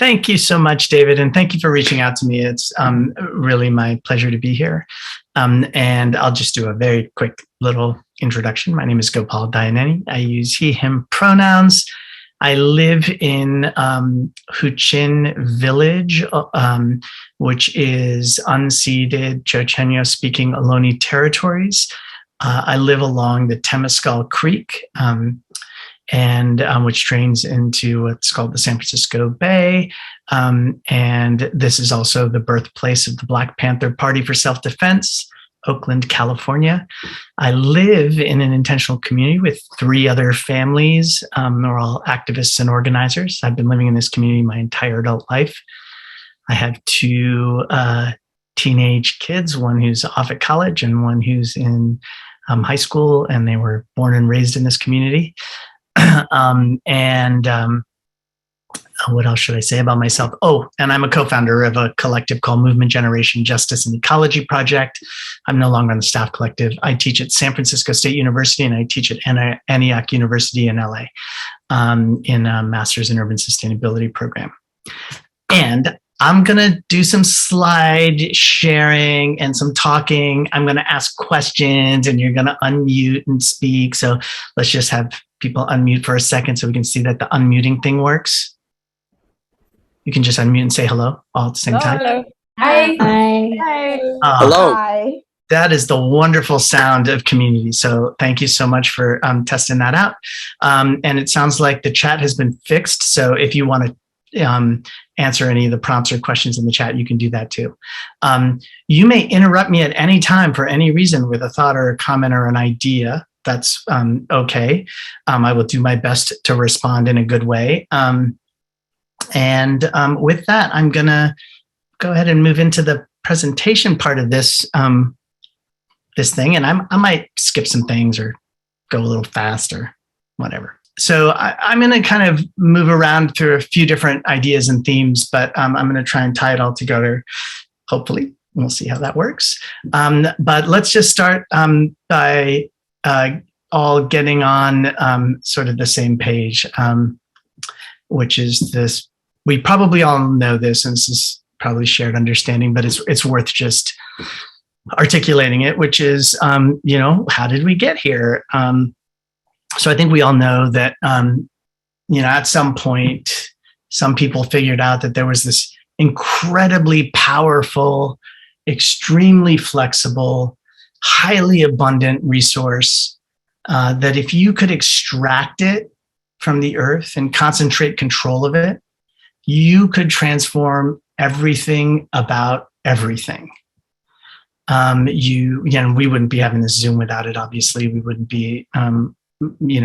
Thank you so much, David, and thank you for reaching out to me. It's really my pleasure to be here. And I'll just do a very quick little introduction. My name is Gopal Dayaneni. I use he, him pronouns. I live in Huichin village, which is unceded Chochenyo-speaking Ohlone territories. I live along the Temescal Creek, and which drains into what's called the San Francisco Bay. And this is also the birthplace of the Black Panther Party for Self-Defense, Oakland, California. I live in an intentional community with 3 other families. They're all activists and organizers. I've been living in this community my entire adult life. I have 2 teenage kids, one who's off at college and one who's in high school, and they were born and raised in this community. What else should I say about myself? Oh, and I'm a co-founder of a collective called Movement Generation Justice and Ecology Project. I'm no longer on the staff collective. I teach at San Francisco State University and I teach at Antioch University in LA in a Master's in Urban Sustainability program. And I'm going to do some slide sharing and some talking. I'm going to ask questions and you're going to unmute and speak. So let's just have people unmute for a second so we can see that the unmuting thing works. You can just unmute and say hello all at the same time. Hello. Hi. Hi. Hello. Hi. That is the wonderful sound of community. So thank you so much for testing that out. And it sounds like the chat has been fixed. So if you want to answer any of the prompts or questions in the chat, you can do that too. You may interrupt me at any time for any reason with a thought or a comment or an idea. That's okay. I will do my best to respond in a good way. With that, I'm going to go ahead and move into the presentation part of this this thing. And I might skip some things or go a little fast or whatever. So I'm going to kind of move around through a few different ideas and themes, but I'm going to try and tie it all together, hopefully. We'll see how that works. But let's just start by all getting on sort of the same page, which is this. We probably all know this, and this is probably shared understanding, but it's worth just articulating it, which is, how did we get here? So I think we all know that, at some point, some people figured out that there was this incredibly powerful, extremely flexible, highly abundant resource that if you could extract it from the earth and concentrate control of it, you could transform everything about everything. We wouldn't be having this Zoom without it. Obviously, we wouldn't be, we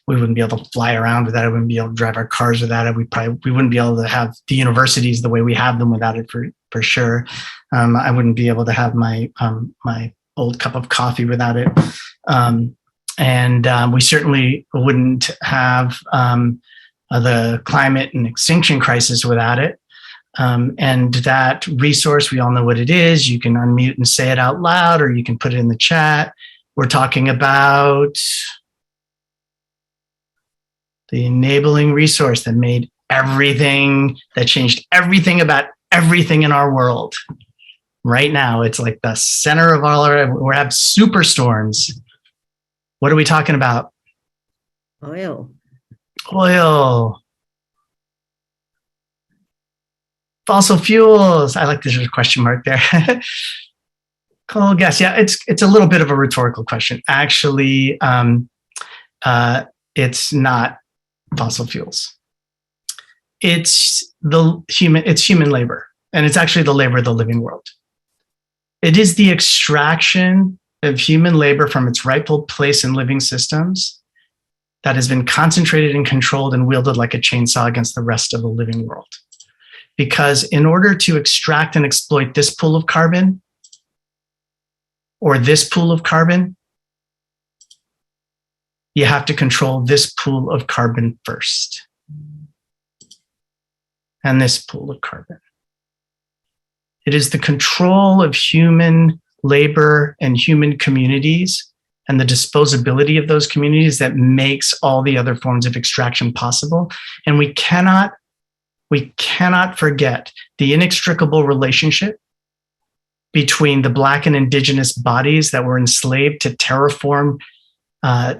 wouldn't be able to fly around without it. We wouldn't be able to drive our cars without it. We wouldn't be able to have the universities the way we have them without it, for sure. I wouldn't be able to have my my old cup of coffee without it. And we certainly wouldn't have the climate and extinction crisis without it. And that resource, we all know what it is. You can unmute and say it out loud, or you can put it in the chat. We're talking about the enabling resource that made everything, that changed everything about everything in our world. Right now, it's like the center of all we have superstorms. What are we talking about? Oil. Fossil fuels. I like this question mark there. Cool guess. Yeah, it's a little bit of a rhetorical question. Actually, it's not fossil fuels. It's human labor, and it's actually the labor of the living world. It is the extraction of human labor from its rightful place in living systems that has been concentrated and controlled and wielded like a chainsaw against the rest of the living world. Because in order to extract and exploit this pool of carbon, or this pool of carbon, you have to control this pool of carbon first. And this pool of carbon. It is the control of human labor and human communities and the disposability of those communities that makes all the other forms of extraction possible. And we cannot we cannot forget the inextricable relationship between the Black and Indigenous bodies that were enslaved to terraform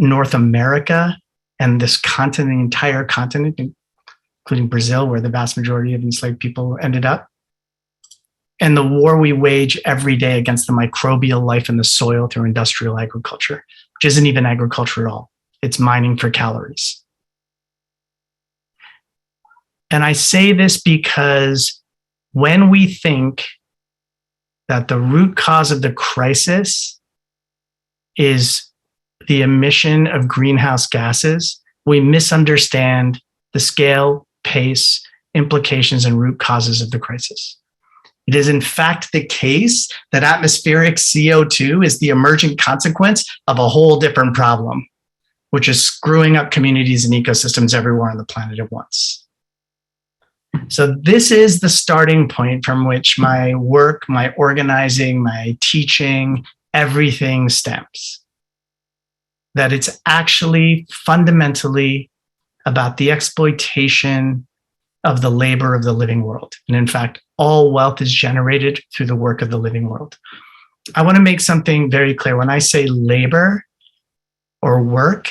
North America and this continent, the entire continent, including Brazil, where the vast majority of enslaved people ended up, and the war we wage every day against the microbial life in the soil through industrial agriculture, which isn't even agriculture at all. It's mining for calories. And I say this because when we think that the root cause of the crisis is the emission of greenhouse gases, we misunderstand the scale, pace, implications, and root causes of the crisis. It is in fact the case that atmospheric CO2 is the emergent consequence of a whole different problem, which is screwing up communities and ecosystems everywhere on the planet at once. So this is the starting point from which my work, my organizing, my teaching, everything stems. That it's actually fundamentally about the exploitation of the labor of the living world. And in fact, all wealth is generated through the work of the living world. I want to make something very clear. When I say labor or work,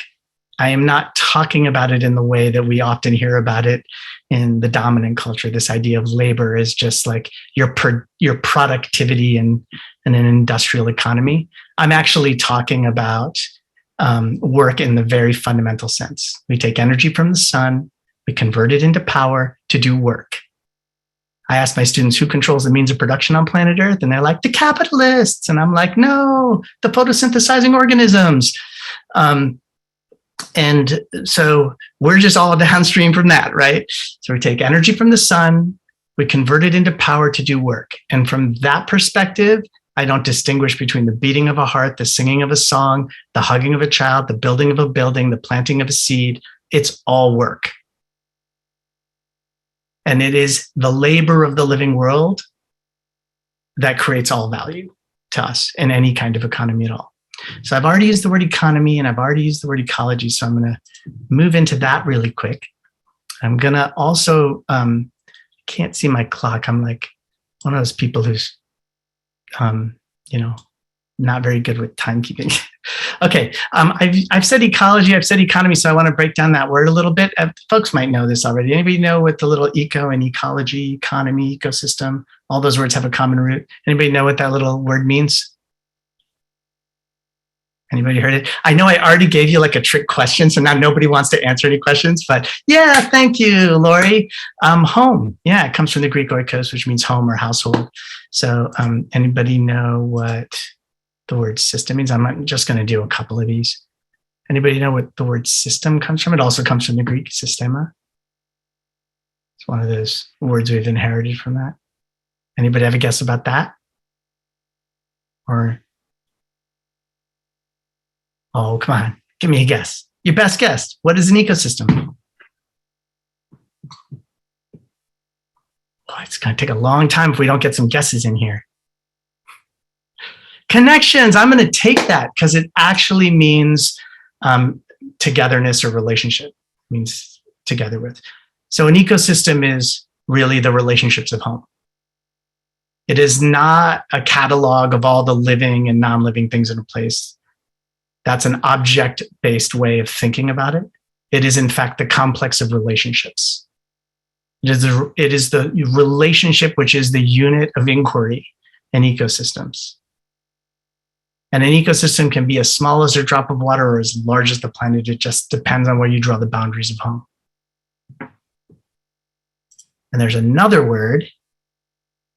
I am not talking about it in the way that we often hear about it in the dominant culture. This idea of labor is just like your productivity in an industrial economy. I'm actually talking about work in the very fundamental sense. We take energy from the sun, we convert it into power to do work. I ask my students who controls the means of production on planet Earth, and they're like, the capitalists. And I'm like, no, the photosynthesizing organisms. And so we're just all downstream from that, right? So we take energy from the sun, we convert it into power to do work. And from that perspective, I don't distinguish between the beating of a heart, the singing of a song, the hugging of a child, the building of a building, the planting of a seed. It's all work. And it is the labor of the living world that creates all value to us in any kind of economy at all. So I've already used the word economy and I've already used the word ecology. So I'm going to move into that really quick. I'm going to also, can't see my clock. I'm like one of those people who's, not very good with timekeeping. Okay. I've said ecology, I've said economy. So I want to break down that word a little bit. Folks might know this already. Anybody know what the little eco and ecology, economy, ecosystem, all those words have a common root? Anybody know what that little word means? Anybody heard it? I know I already gave you like a trick question, so now nobody wants to answer any questions, but yeah, thank you, Lori. Home, yeah, it comes from the Greek oikos, which means home or household. So anybody know what the word system means? I'm just going to do a couple of these. Anybody know what the word system comes from? It also comes from the Greek systema. It's one of those words we've inherited from that. Anybody have a guess about that? Or oh, come on. Give me a guess. Your best guess. What is an ecosystem? Oh, it's going to take a long time if we don't get some guesses in here. Connections. I'm going to take that because it actually means togetherness or relationship. It means together with. So an ecosystem is really the relationships of home. It is not a catalog of all the living and non-living things in a place. That's an object-based way of thinking about it. It is, in fact, the complex of relationships. It is the relationship which is the unit of inquiry in ecosystems. And an ecosystem can be as small as a drop of water or as large as the planet. It just depends on where you draw the boundaries of home. And there's another word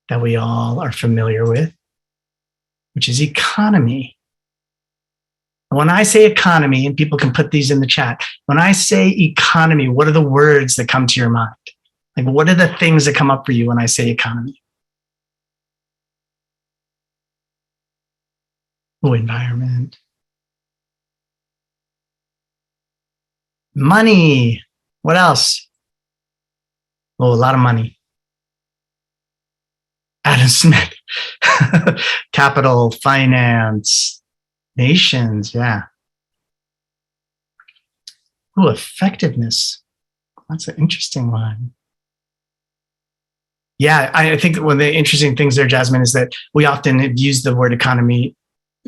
that we all are familiar with, which is economy. When I say economy, and people can put these in the chat, when I say economy, what are the words that come to your mind? Like, what are the things that come up for you when I say economy? Oh, environment. Money. What else? Oh, a lot of money. Adam Smith. Capital, finance. Nations, yeah. Oh, effectiveness. That's an interesting one. Yeah, I think one of the interesting things there, Jasmine, is that we often have used the word economy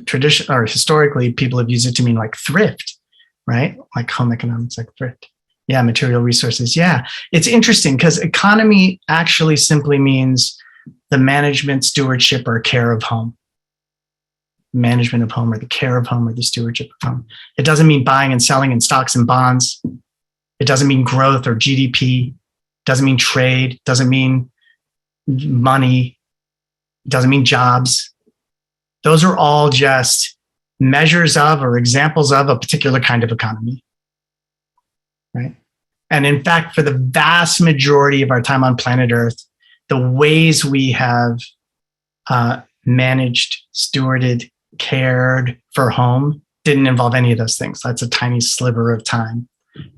tradition or historically, people have used it to mean like thrift, right? Like home economics, like thrift. Yeah, material resources. Yeah, it's interesting because economy actually simply means the management, stewardship, or care of home. Management of home, or the care of home, or the stewardship of home. It doesn't mean buying and selling in stocks and bonds. It doesn't mean growth or GDP. It doesn't mean trade. It doesn't mean money. It doesn't mean jobs. Those are all just measures of or examples of a particular kind of economy, right? And in fact, for the vast majority of our time on planet Earth, the ways we have managed, stewarded, cared for home didn't involve any of those things. That's a tiny sliver of time,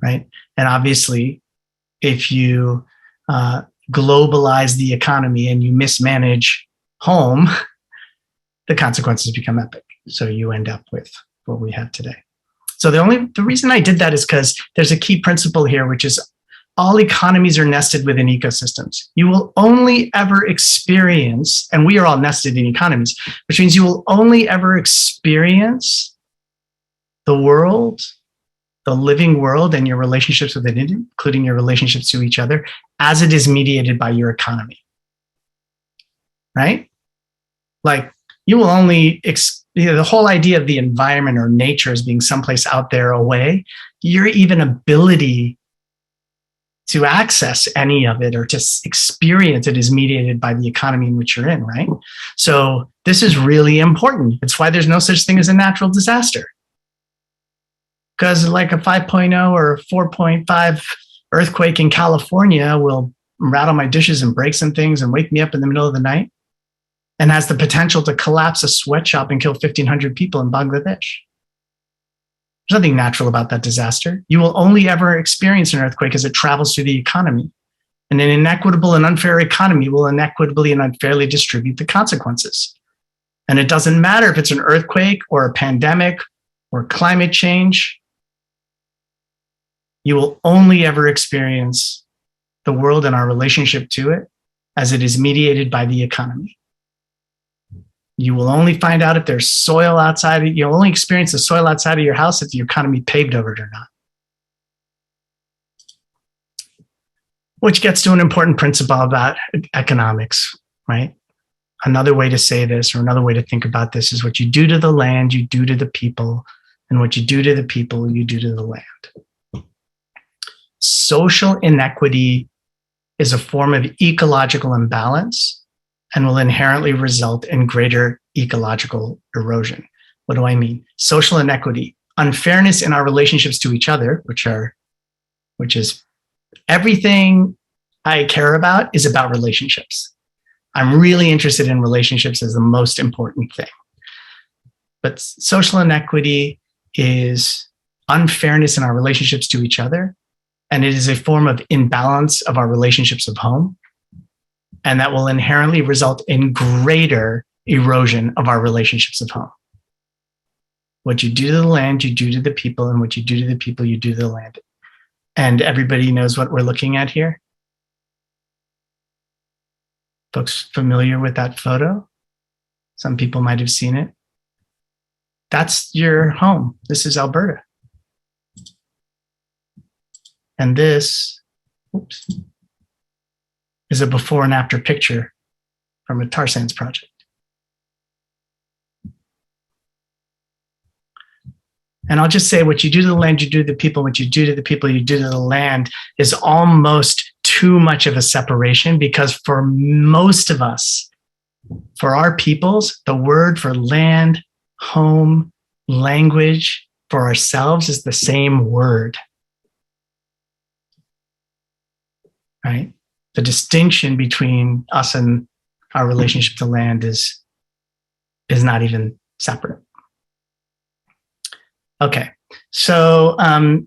right? And obviously, if you globalize the economy and you mismanage home, the consequences become epic. So you end up with what we have today. So the reason I did that is because there's a key principle here, which is all economies are nested within ecosystems. You will only ever experience, and we are all nested in economies, which means you will only ever experience the world, the living world, and your relationships with it, including your relationships to each other, as it is mediated by your economy, right? Like, you will only, the whole idea of the environment or nature as being someplace out there away, your even ability to access any of it or to experience it is mediated by the economy in which you're in, right? So this is really important. It's why there's no such thing as a natural disaster. Because like a 5.0 or 4.5 earthquake in California will rattle my dishes and break some things and wake me up in the middle of the night, and has the potential to collapse a sweatshop and kill 1,500 people in Bangladesh. There's nothing natural about that disaster. You will only ever experience an earthquake as it travels through the economy. And an inequitable and unfair economy will inequitably and unfairly distribute the consequences. And it doesn't matter if it's an earthquake or a pandemic or climate change. You will only ever experience the world and our relationship to it as it is mediated by the economy. You will only find out if there's soil outside. You'll only experience the soil outside of your house if the economy paved over it or not. Which gets to an important principle about economics, right? Another way to say this, or another way to think about this, is what you do to the land, you do to the people, and what you do to the people, you do to the land. Social inequity is a form of ecological imbalance and will inherently result in greater ecological erosion. What do I mean? Social inequity, unfairness in our relationships to each other, which is everything I care about is about relationships. I'm really interested in relationships as the most important thing. But social inequity is unfairness in our relationships to each other, and it is a form of imbalance of our relationships of home. And that will inherently result in greater erosion of our relationships of home. What you do to the land, you do to the people, and what you do to the people, you do to the land. And everybody knows what we're looking at here? Folks familiar with that photo? Some people might have seen it. That's your home. This is Alberta. And this, is a before and after picture from a tar sands project. And I'll just say, what you do to the land, you do to the people. What you do to the people, you do to the land is almost too much of a separation, because for most of us, for our peoples, the word for land, home, language for ourselves is the same word, right? The distinction between us and our relationship to land is not even separate. Okay, so I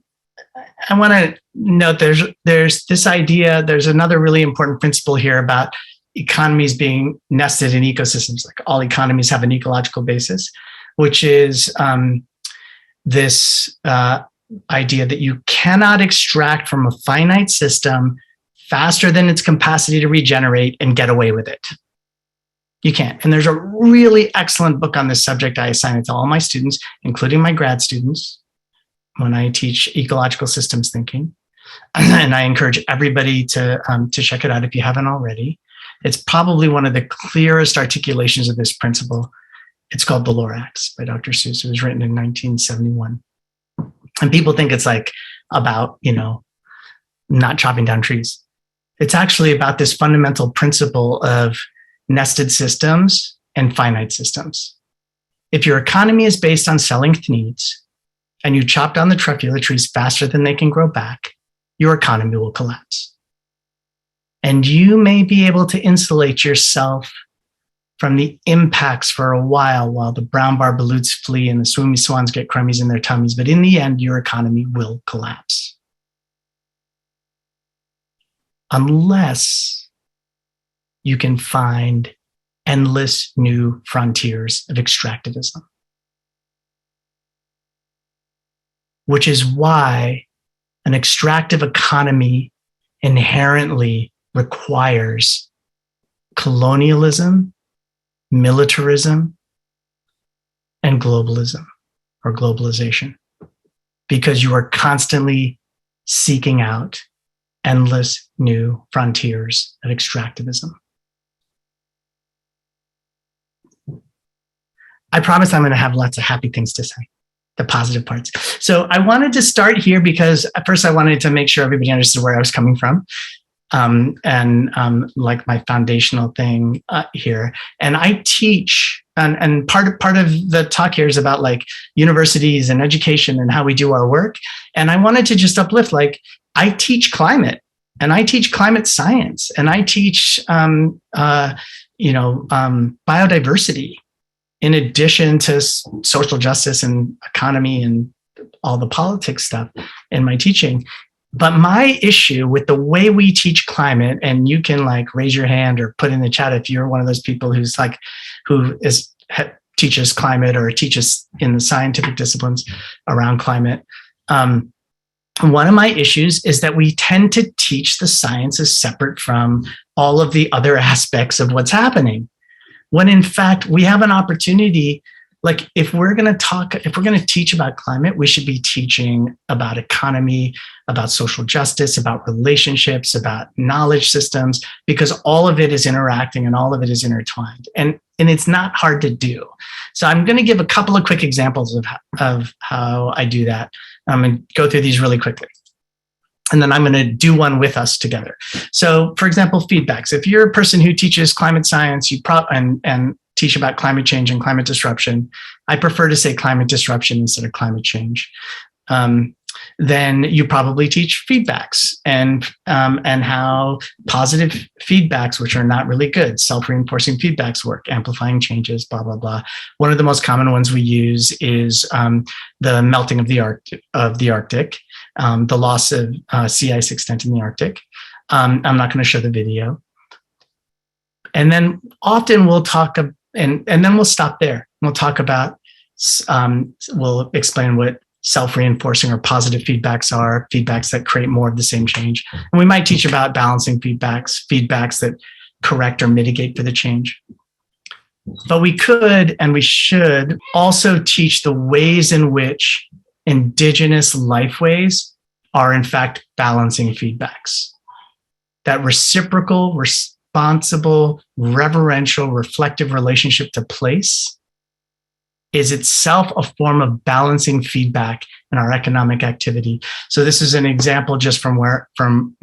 want to note there's this idea, there's another really important principle here about economies being nested in ecosystems, like all economies have an ecological basis, which is this idea that you cannot extract from a finite system faster than its capacity to regenerate and get away with it. You can't. And there's a really excellent book on this subject. I assign it to all my students, including my grad students, when I teach ecological systems thinking. And I encourage everybody to check it out if you haven't already. It's probably one of the clearest articulations of this principle. It's called The Lorax by Dr. Seuss. It was written in 1971. And people think it's like about, not chopping down trees. It's actually about this fundamental principle of nested systems and finite systems. If your economy is based on selling needs and you chop down the truffula trees faster than they can grow back, your economy will collapse. And you may be able to insulate yourself from the impacts for a while the brown barbeloots flee and the swoomy swans get crummies in their tummies. But in the end, your economy will collapse. Unless you can find endless new frontiers of extractivism. Which is why an extractive economy inherently requires colonialism, militarism, and globalism or globalization, because you are constantly seeking out endless new frontiers of extractivism. I promise I'm going to have lots of happy things to say, the positive parts. So I wanted to start here because at first I wanted to make sure everybody understood where I was coming from. Like my foundational thing here. And I teach, and part of the talk here is about like universities and education and how we do our work. And I wanted to just uplift, like I teach climate and I teach climate science and I teach, biodiversity in addition to social justice and economy and all the politics stuff in my teaching. But my issue with the way we teach climate, and you can like raise your hand or put in the chat if you're one of those people teaches climate or teaches in the scientific disciplines around climate. One of my issues is that we tend to teach the science as separate from all of the other aspects of what's happening. When in fact, we have an opportunity, like if we're going to teach about climate, we should be teaching about economy, about social justice, about relationships, about knowledge systems, because all of it is interacting and all of it is intertwined. And it's not hard to do. So I'm going to give a couple of quick examples of how I do that. I'm going to go through these really quickly. And then I'm going to do one with us together. So for example, feedbacks. If you're a person who teaches climate science, and teach about climate change and climate disruption, I prefer to say climate disruption instead of climate change. Then you probably teach feedbacks and how positive feedbacks, which are not really good, self-reinforcing feedbacks work, amplifying changes, blah, blah, blah. One of the most common ones we use is the melting of the Arctic, the loss of sea ice extent in the Arctic. I'm not going to show the video. And then often we'll talk, and then we'll stop there. We'll talk about, we'll explain what self-reinforcing or positive feedbacks are, feedbacks that create more of the same change. And we might teach about balancing feedbacks that correct or mitigate for the change. But we could, and we should also teach the ways in which indigenous lifeways are in fact balancing feedbacks. That reciprocal, responsible, reverential, reflective relationship to place is itself a form of balancing feedback in our economic activity. So this is an example just from where I'm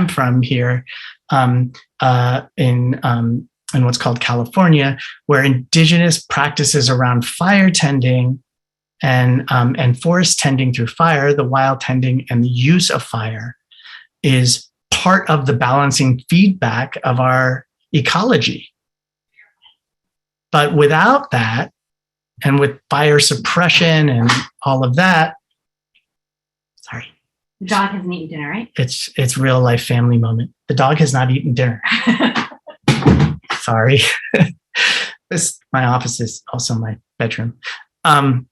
from here in what's called California, where indigenous practices around fire tending and forest tending through fire, the wild tending and the use of fire is part of the balancing feedback of our ecology. But without that, and with fire suppression and all of that, sorry. The dog hasn't eaten dinner, right? It's real life family moment. The dog has not eaten dinner. Sorry. My office is also my bedroom. Sorry.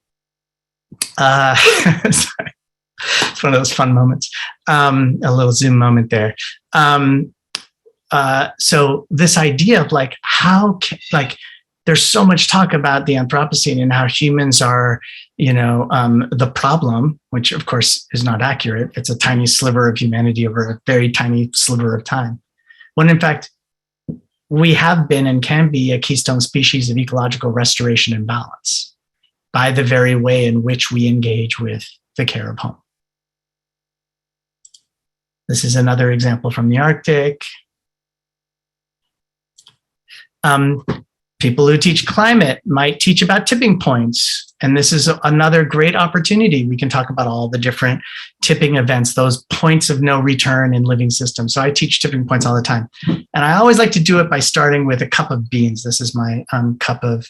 It's one of those fun moments. A little Zoom moment there. So this idea of like, there's so much talk about the Anthropocene and how humans are, the problem, which of course is not accurate. It's a tiny sliver of humanity over a very tiny sliver of time. When in fact, we have been and can be a keystone species of ecological restoration and balance by the very way in which we engage with the care of home. This is another example from the Arctic. People who teach climate might teach about tipping points. And this is another great opportunity. We can talk about all the different tipping events, those points of no return in living systems. So I teach tipping points all the time. And I always like to do it by starting with a cup of beans. This is my cup of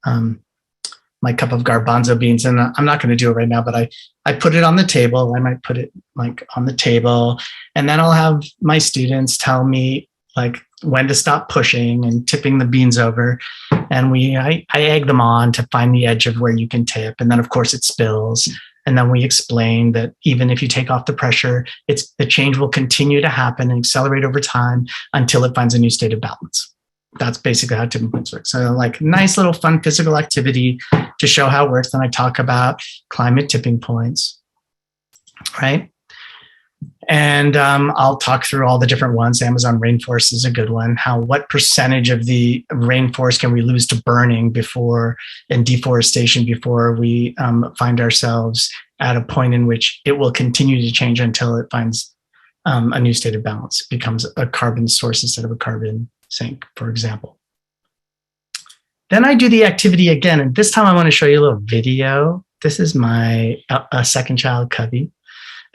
garbanzo beans. And I'm not going to do it right now, but I put it on the table. I might put it like on the table. And then I'll have my students tell me like when to stop pushing and tipping the beans over. And I egg them on to find the edge of where you can tip. And then of course it spills. And then we explain that even if you take off the pressure, the change will continue to happen and accelerate over time until it finds a new state of balance. That's basically how tipping points work. So like nice little fun physical activity to show how it works. Then I talk about climate tipping points, right? And I'll talk through all the different ones. Amazon rainforest is a good one. What percentage of the rainforest can we lose to burning and deforestation before we find ourselves at a point in which it will continue to change until it finds a new state of balance. It becomes a carbon source instead of a carbon sink, for example. Then I do the activity again. And this time I want to show you a little video. This is my second child, Cubby.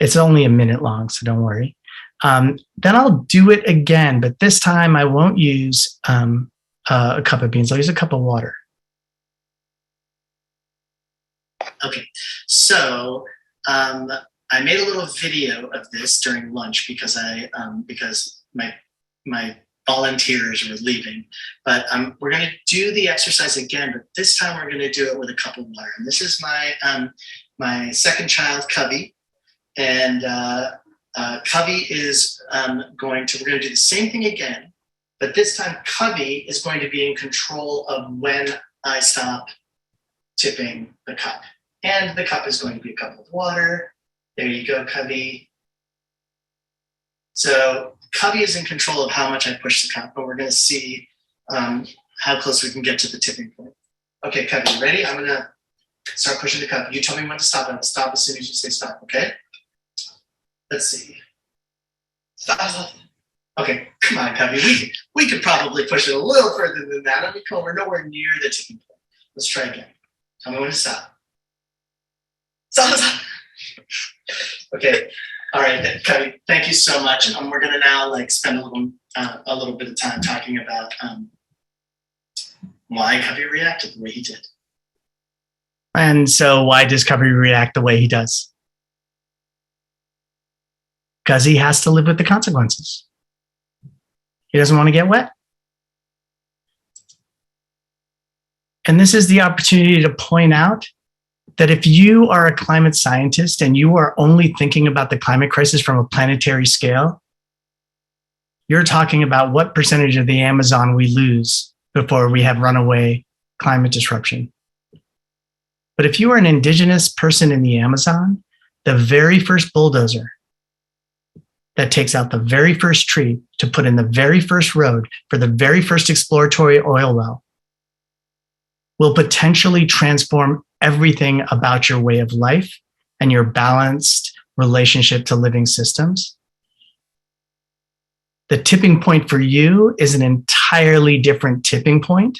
It's only a minute long, so don't worry. Then I'll do it again, but this time I won't use a cup of beans. I'll use a cup of water. Okay, so I made a little video of this during lunch because my volunteers were leaving. But we're going to do the exercise again, but this time we're going to do it with a cup of water. And this is my second child, Cubby. And Cubby is we're going to do the same thing again, but this time Cubby is going to be in control of when I stop tipping the cup. And the cup is going to be a cup of water. There you go, Cubby. So Cubby is in control of how much I push the cup, but we're going to see how close we can get to the tipping point. Okay, Cubby, you ready? I'm going to start pushing the cup. You tell me when to stop, and I'll stop as soon as you say stop, okay? Let's see. Stop. Okay, come on, Cubby. We could probably push it a little further than that. I mean, come on, we're nowhere near the tipping point. Let's try again. Tell me when to stop. Stop. Okay. All right, Cubby. Thank you so much. We're gonna now spend a little bit of time talking about why Cubby reacted the way he did. And so, why does Cubby react the way he does? Because he has to live with the consequences. He doesn't want to get wet. And this is the opportunity to point out that if you are a climate scientist and you are only thinking about the climate crisis from a planetary scale, you're talking about what percentage of the Amazon we lose before we have runaway climate disruption. But if you are an indigenous person in the Amazon, the very first bulldozer that takes out the very first tree to put in the very first road for the very first exploratory oil well will potentially transform everything about your way of life and your balanced relationship to living systems. The tipping point for you is an entirely different tipping point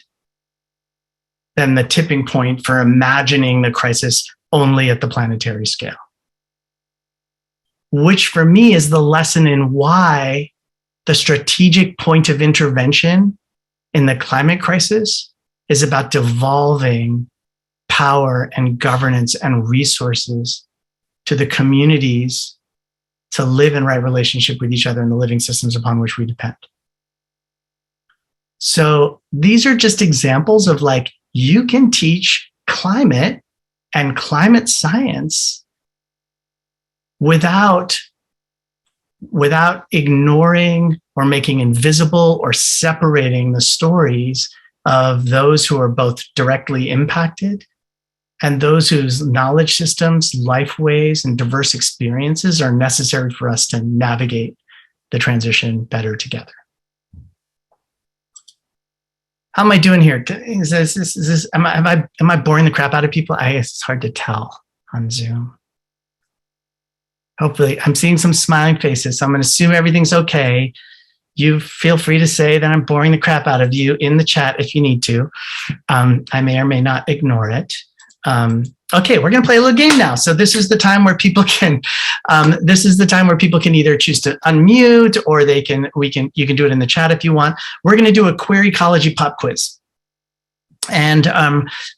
than the tipping point for imagining the crisis only at the planetary scale. Which for me is the lesson in why the strategic point of intervention in the climate crisis is about devolving power and governance and resources to the communities to live in right relationship with each other and the living systems upon which we depend. So these are just examples of you can teach climate and climate science without ignoring or making invisible or separating the stories of those who are both directly impacted and those whose knowledge systems, life ways, and diverse experiences are necessary for us to navigate the transition better together. How am I doing here? Am I boring the crap out of people? I guess it's hard to tell on Zoom. Hopefully, I'm seeing some smiling faces, so I'm going to assume everything's okay. You feel free to say that I'm boring the crap out of you in the chat if you need to. I may or may not ignore it. Okay, we're going to play a little game now. So this is the time where people can. This is the time where people can either choose to unmute, or you can do it in the chat if you want. We're going to do a queer ecology pop quiz. And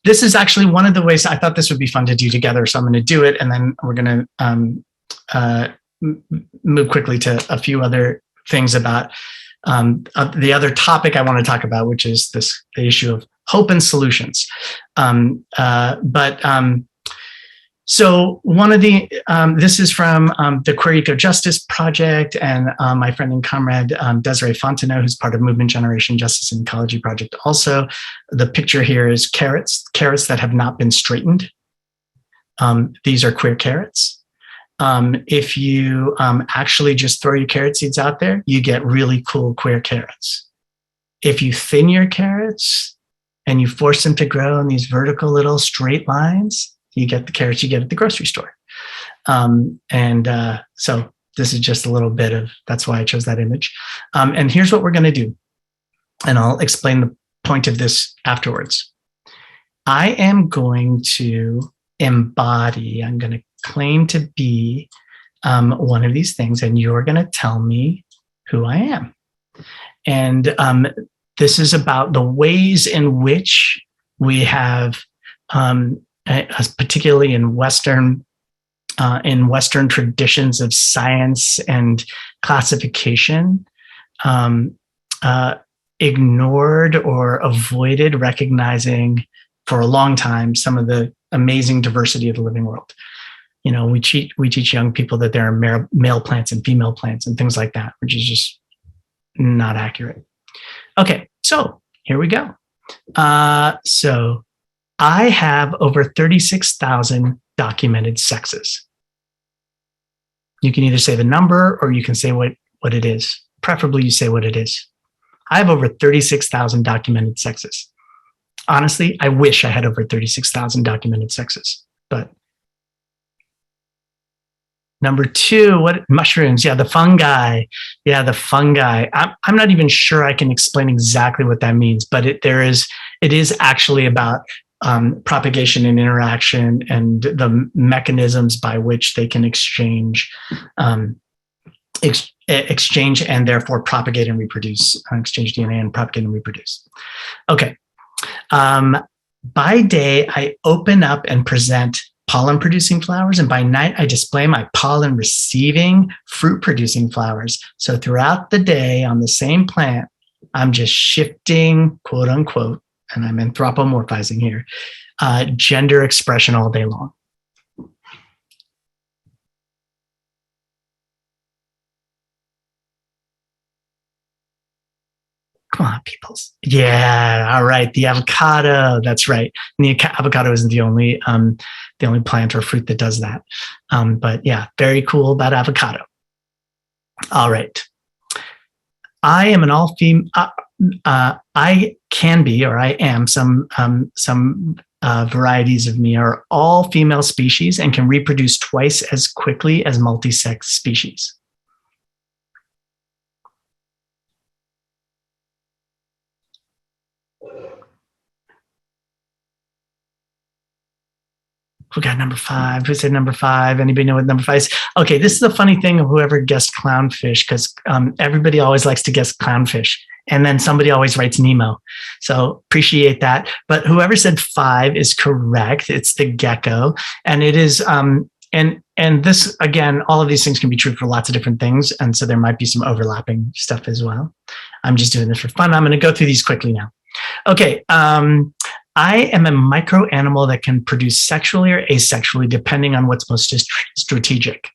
this is actually one of the ways I thought this would be fun to do together. So I'm going to do it, and then we're going to move quickly to a few other things about the other topic I want to talk about, which is the issue of hope and solutions. So one of this is from the Queer Eco Justice Project, and my friend and comrade Desiree Fontenot, who's part of Movement Generation Justice and Ecology Project. Also, the picture here is carrots that have not been straightened. These are queer carrots. If you actually just throw your carrot seeds out there, you get really cool queer carrots. If you thin your carrots and you force them to grow in these vertical little straight lines, you get the carrots you get at the grocery store. So this is just a little bit of, that's why I chose that image. And here's what we're going to do. And I'll explain the point of this afterwards. I am going to embody, I'm going to claim to be one of these things, and you're going to tell me who I am. And this is about the ways in which we have, particularly in Western traditions of science and classification, ignored or avoided recognizing for a long time some of the amazing diversity of the living world. You know, we teach young people that there are male plants and female plants and things like that, which is just not accurate. Okay, so here we go. So I have over 36,000 documented sexes. You can either say the number or you can say what it is. Preferably you say what it is. I have over 36,000 documented sexes. Honestly, I wish I had over 36,000 documented sexes, but number two, what mushrooms? Yeah, the fungi. Yeah, the fungi. I'm not even sure I can explain exactly what that means, but it is actually about propagation and interaction and the mechanisms by which they can exchange and therefore propagate and reproduce, exchange DNA and propagate and reproduce. Okay. By day, I open up and present pollen-producing flowers, and by night, I display my pollen-receiving, fruit-producing flowers. So throughout the day on the same plant, I'm just shifting, quote unquote, and I'm anthropomorphizing here, gender expression all day long. Come on, peoples. Yeah, all right. The avocado. That's right. And the avocado isn't the only plant or fruit that does that. But yeah, very cool about avocado. All right. I am an all-female. I can be, or I am. Some varieties of me are all female species and can reproduce twice as quickly as multi-sex species. Who got number 5? Who said number 5? Anybody know what number 5 is? Okay, this is the funny thing of whoever guessed clownfish, because everybody always likes to guess clownfish, and then somebody always writes Nemo. So appreciate that. But whoever said 5 is correct. It's the gecko, and it is. And this, again, all of these things can be true for lots of different things, and so there might be some overlapping stuff as well. I'm just doing this for fun. I'm going to go through these quickly now. Okay. I am a micro animal that can produce sexually or asexually, depending on what's most strategic.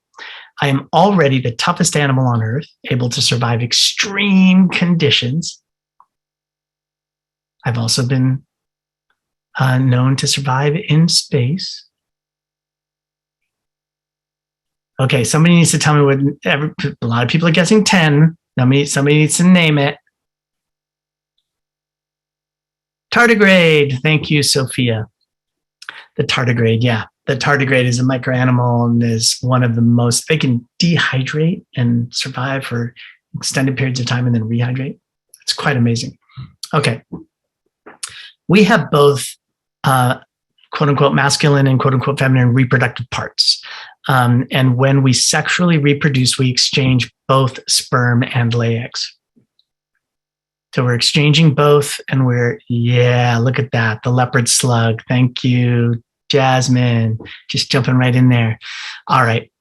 I am already the toughest animal on earth, able to survive extreme conditions. I've also been known to survive in space. Okay, somebody needs to tell me what, a lot of people are guessing 10. Somebody needs to name it. Tardigrade. Thank you, Sophia. The tardigrade, yeah. The tardigrade is a microanimal and is one of the most, they can dehydrate and survive for extended periods of time and then rehydrate. It's quite amazing. Okay. We have both quote unquote masculine and quote unquote feminine reproductive parts. And when we sexually reproduce, we exchange both sperm and lay eggs. So we're exchanging both and yeah, look at that. The leopard slug. Thank you, Jasmine. Just jumping right in there. All right.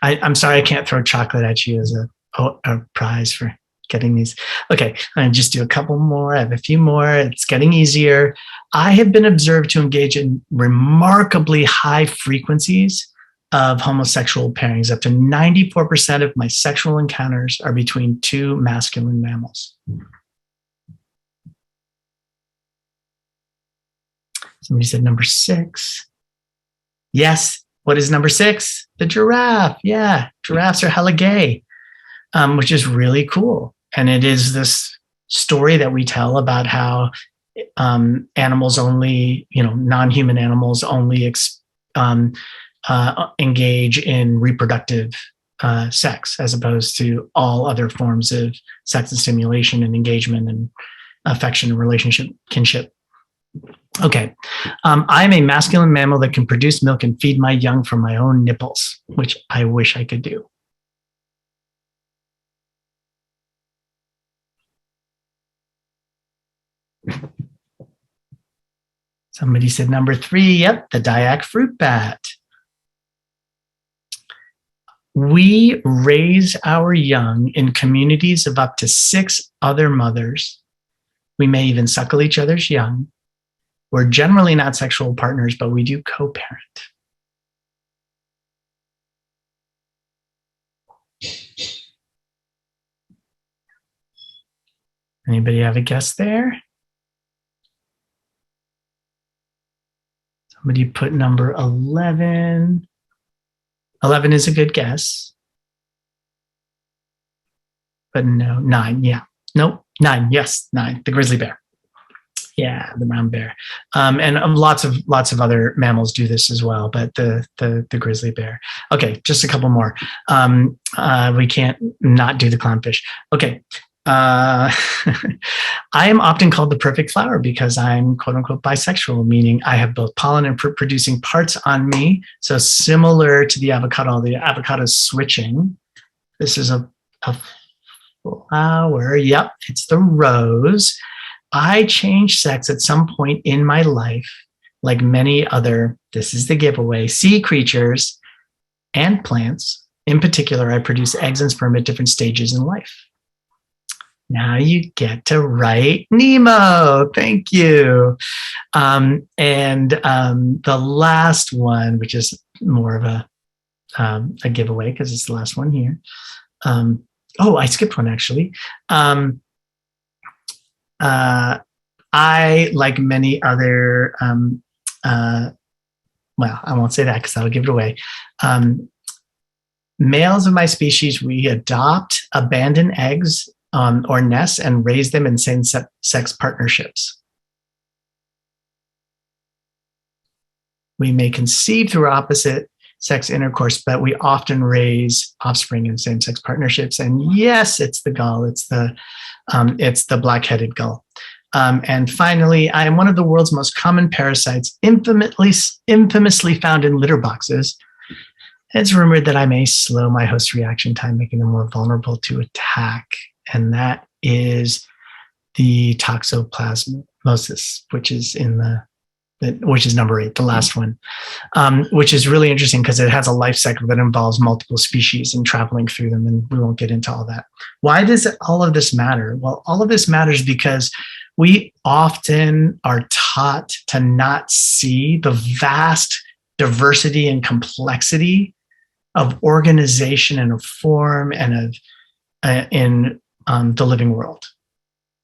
I'm sorry I can't throw chocolate at you as a prize for getting these. Okay, I'm just do a couple more. I have a few more. It's getting easier. I have been observed to engage in remarkably high frequencies of homosexual pairings. Up to 94% of my sexual encounters are between two masculine mammals. Somebody said number 6. Yes. What is number 6? The giraffe. Yeah. Giraffes are hella gay, which is really cool. And it is this story that we tell about how animals only, non-human animals only engage in reproductive sex as opposed to all other forms of sex and stimulation and engagement and affection and relationship, kinship. Okay. I'm a masculine mammal that can produce milk and feed my young from my own nipples, which I wish I could do. Somebody said number 3. Yep, the Dyak fruit bat. We raise our young in communities of up to 6 other mothers. We may even suckle each other's young. We're generally not sexual partners, but we do co-parent. Anybody have a guess there? Somebody put number 11. 11 is a good guess. But no, 9, yeah. Nope, 9, yes, 9, the grizzly bear. Yeah, the brown bear. And lots of other mammals do this as well, but the grizzly bear. Okay, just a couple more. We can't not do the clownfish. Okay. I am often called the perfect flower because I'm quote unquote bisexual, meaning I have both pollen and fruit producing parts on me. So similar to the avocado is switching. This is a flower. Yep, it's the rose. I changed sex at some point in my life, like many other, this is the giveaway, sea creatures and plants. In particular, I produce eggs and sperm at different stages in life. Now you get to write Nemo. Thank you. And the last one, which is more of a giveaway because it's the last one here. I skipped one actually. I, like many other, I won't say that because that'll give it away. Males of my species, we adopt, abandon eggs or nests and raise them in same-sex partnerships. We may conceive through opposite sex intercourse, but we often raise offspring in same-sex partnerships. And yes, it's the gull. It's the black-headed gull. And finally, I am one of the world's most common parasites, infamously found in litter boxes. It's rumored that I may slow my host reaction time, making them more vulnerable to attack. And that is the toxoplasmosis, which is which is number 8, the last one, which is really interesting because it has a life cycle that involves multiple species and traveling through them. And we won't get into all that. Why does all of this matter? Well, all of this matters because we often are taught to not see the vast diversity and complexity of organization and of form and of in the living world.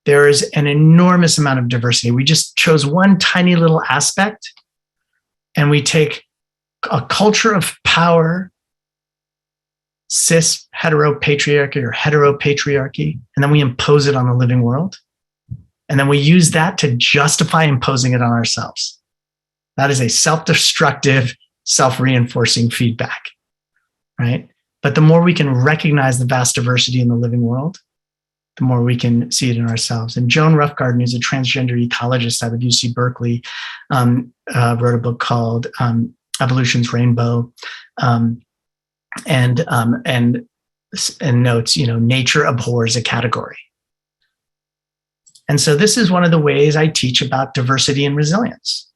There is an enormous amount of diversity. We just chose one tiny little aspect, and we take a culture of power, cis heteropatriarchy or heteropatriarchy, and then we impose it on the living world. And then we use that to justify imposing it on ourselves. That is a self-destructive, self-reinforcing feedback, right? But the more we can recognize the vast diversity in the living world, the more we can see it in ourselves. And Joan Roughgarden, who's a transgender ecologist out of UC Berkeley, wrote a book called Evolution's Rainbow, and notes, nature abhors a category. And so this is one of the ways I teach about diversity and resilience.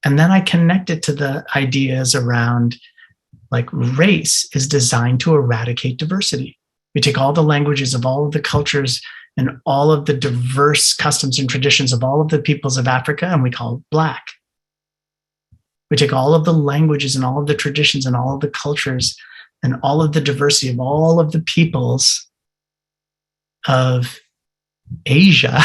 And then I connect it to the ideas around, like, race is designed to eradicate diversity. We take all the languages of all of the cultures and all of the diverse customs and traditions of all of the peoples of Africa, and we call it Black. We take all of the languages and all of the traditions and all of the cultures and all of the diversity of all of the peoples of Asia,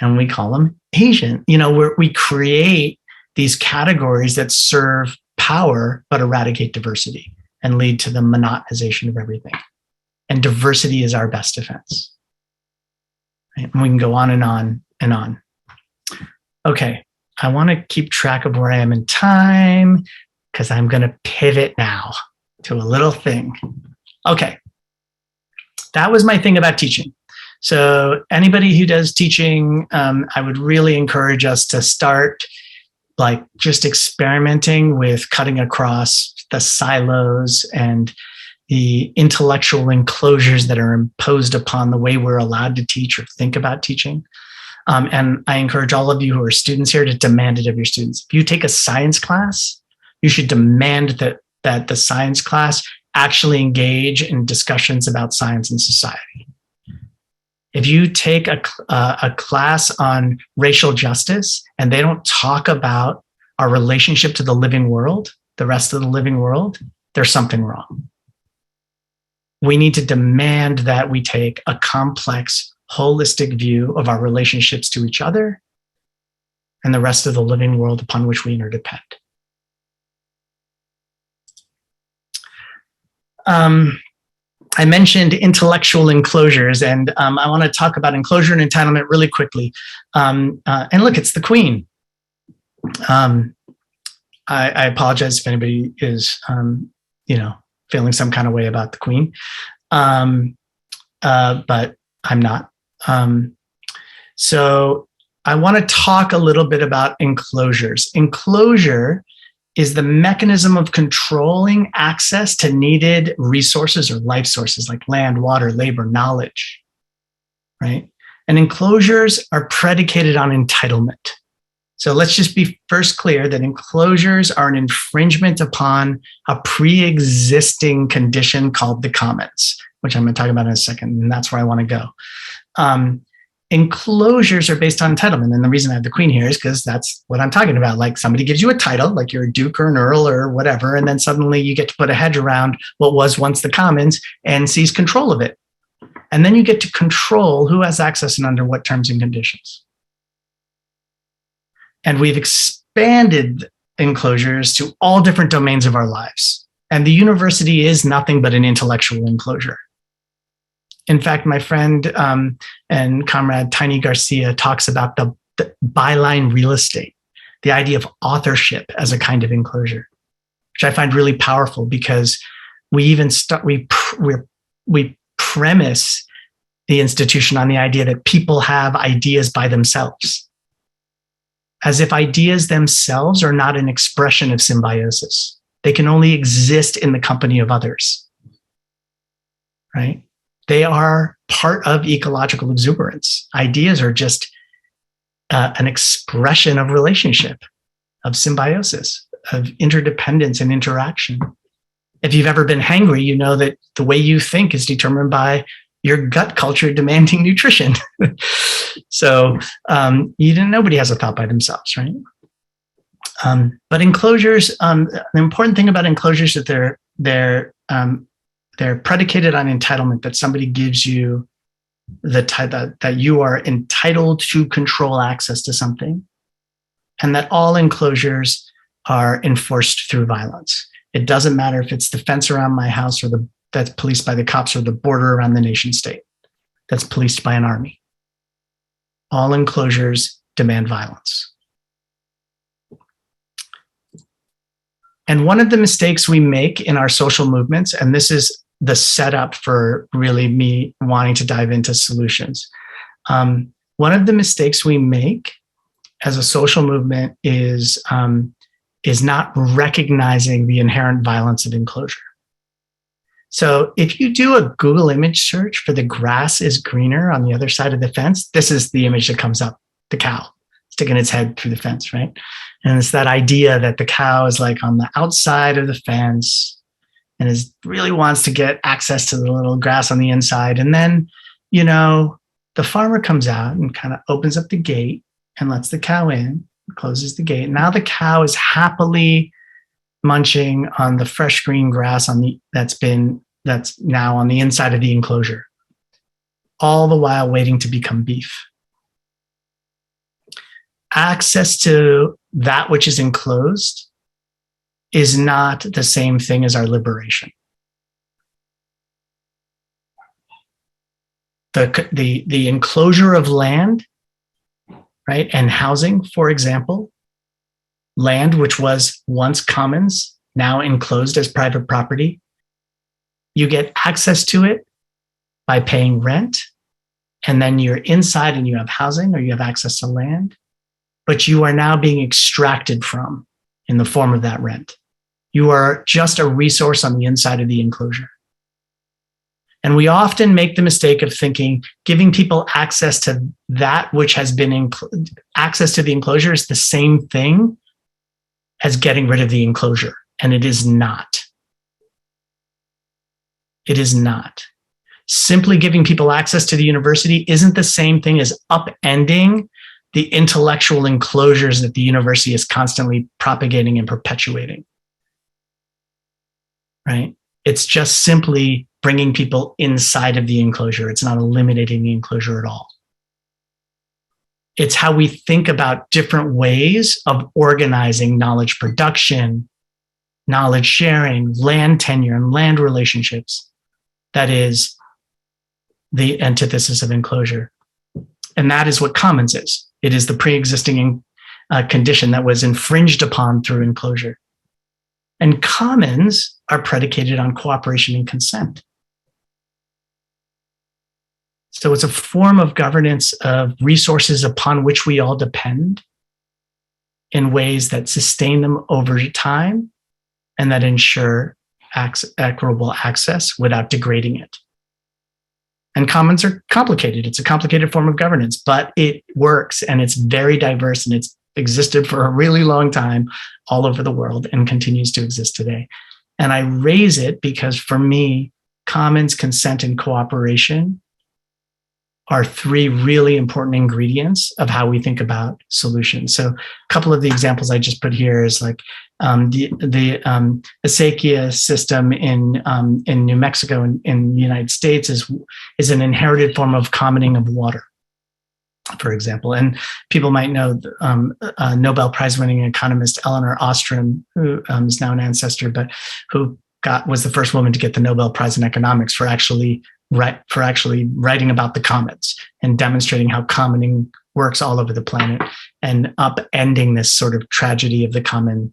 and we call them Asian. We create these categories that serve power but eradicate diversity and lead to the monotonization of everything. And diversity is our best defense. Right? And we can go on and on and on. Okay, I want to keep track of where I am in time because I'm going to pivot now to a little thing. Okay, that was my thing about teaching. So anybody who does teaching, I would really encourage us to start just experimenting with cutting across the silos and the intellectual enclosures that are imposed upon the way we're allowed to teach or think about teaching. And I encourage all of you who are students here to demand it of your students. If you take a science class, you should demand that the science class actually engage in discussions about science and society. If you take a class on racial justice and they don't talk about our relationship to the living world, the rest of the living world, there's something wrong. We need to demand that we take a complex, holistic view of our relationships to each other and the rest of the living world upon which we interdepend. I mentioned intellectual enclosures, and I want to talk about enclosure and entitlement really quickly. And look, it's the Queen. I apologize if anybody is, feeling some kind of way about the Queen, but I'm not. So I want to talk a little bit about enclosures. Enclosure is the mechanism of controlling access to needed resources or life sources like land, water, labor, knowledge, right? And enclosures are predicated on entitlement. So let's just be first clear that enclosures are an infringement upon a pre-existing condition called the commons, which I'm going to talk about in a second, and that's where I want to go. Enclosures are based on entitlement. And the reason I have the Queen here is because that's what I'm talking about. Like, somebody gives you a title, like you're a duke or an earl or whatever, and then suddenly you get to put a hedge around what was once the commons and seize control of it. And then you get to control who has access and under what terms and conditions. And we've expanded enclosures to all different domains of our lives. And the university is nothing but an intellectual enclosure. In fact, my friend and comrade Tiny Garcia talks about the byline real estate, the idea of authorship as a kind of enclosure, which I find really powerful because we premise the institution on the idea that people have ideas by themselves, as if ideas themselves are not an expression of symbiosis. They can only exist in the company of others, right? They are part of ecological exuberance. Ideas are just an expression of relationship, of symbiosis, of interdependence and interaction. If you've ever been hangry, you know that the way you think is determined by your gut culture demanding nutrition. So nobody has a thought by themselves, right? But enclosures, the important thing about enclosures is that they're predicated on entitlement, that somebody gives you that you are entitled to control access to something, and that all enclosures are enforced through violence. It doesn't matter if it's the fence around my house or that's policed by the cops, or the border around the nation state that's policed by an army. All enclosures demand violence. And one of the mistakes we make in our social movements, and this is the setup for really me wanting to dive into solutions. One of the mistakes we make as a social movement is not recognizing the inherent violence of enclosure. So if you do a Google image search for the grass is greener on the other side of the fence, this is the image that comes up, the cow sticking its head through the fence, right? And it's that idea that the cow is like on the outside of the fence and really wants to get access to the little grass on the inside. And then, the farmer comes out and kind of opens up the gate and lets the cow in, closes the gate. Now the cow is happily munching on the fresh green grass that's now on the inside of the enclosure, all the while waiting to become beef. Access to that which is enclosed is not the same thing as our liberation. The enclosure of land, right, and housing, for example, land which was once commons, now enclosed as private property, you get access to it by paying rent, and then you're inside and you have housing or you have access to land, but you are now being extracted from in the form of that rent. You are just a resource on the inside of the enclosure. And we often make the mistake of thinking giving people access to that which has been access to the enclosure is the same thing as getting rid of the enclosure. And it is not. It is not. Simply giving people access to the university isn't the same thing as upending the intellectual enclosures that the university is constantly propagating and perpetuating, right? It's just simply bringing people inside of the enclosure. It's not eliminating the enclosure at all. It's how we think about different ways of organizing knowledge production, knowledge sharing, land tenure, and land relationships that is the antithesis of enclosure. And that is what commons is. It is the pre-existing condition that was infringed upon through enclosure. And commons are predicated on cooperation and consent. So it's a form of governance of resources upon which we all depend in ways that sustain them over time and that ensure equitable access without degrading it. And commons are complicated. It's a complicated form of governance, but it works and it's very diverse and it's existed for a really long time all over the world and continues to exist today. And I raise it because for me, commons, consent, and cooperation are three really important ingredients of how we think about solutions. So a couple of the examples I just put here is like the acequia system in New Mexico in the United States is an inherited form of commoning of water, for example. And people might know Nobel Prize winning economist Eleanor Ostrom, who is now an ancestor, but who was the first woman to get the Nobel Prize in economics for actually writing about the commons and demonstrating how commoning works all over the planet and upending this sort of tragedy of the commons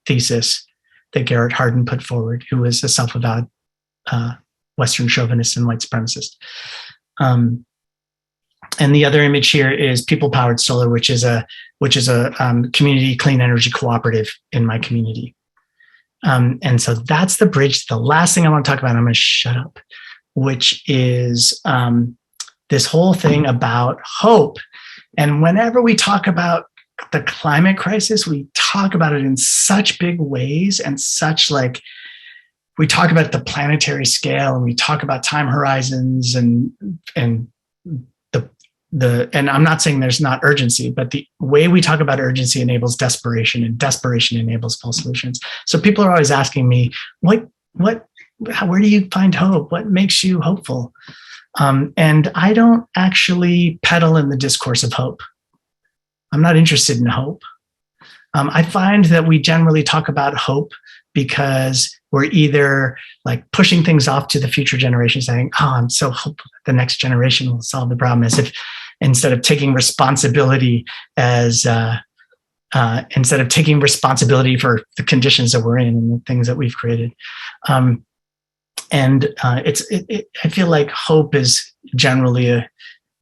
thesis that Garrett Hardin put forward, who was a self-avowed Western chauvinist and white supremacist. And the other image here is people-powered solar, which is a community clean energy cooperative in my community. And so that's the bridge. The last thing I want to talk about, I'm going to shut up, which is this whole thing about hope. And whenever we talk about the climate crisis, we talk about it in such big ways and such we talk about the planetary scale and we talk about time horizons and the and I'm not saying there's not urgency, but the way we talk about urgency enables desperation, and desperation enables false solutions. So people are always asking me, where do you find hope? What makes you hopeful? And I don't actually peddle in the discourse of hope. I'm not interested in hope. I find that we generally talk about hope because we're either like pushing things off to the future generation, saying, "Oh, I'm so hopeful that the next generation will solve the problem," as if instead of taking responsibility for the conditions that we're in and the things that we've created. I feel like hope is generally,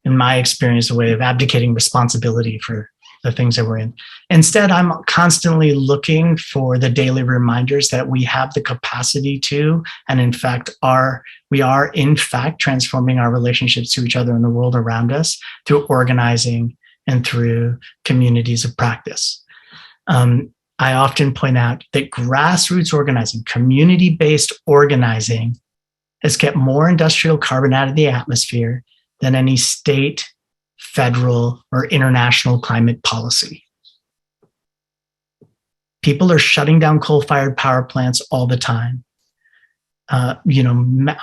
in my experience, a way of abdicating responsibility for the things that we're in. Instead, I'm constantly looking for the daily reminders that we have the capacity to, and in fact, we are in fact transforming our relationships to each other and the world around us through organizing and through communities of practice. I often point out that grassroots organizing, community-based organizing, has kept more industrial carbon out of the atmosphere than any state, federal, or international climate policy. People are shutting down coal-fired power plants all the time. A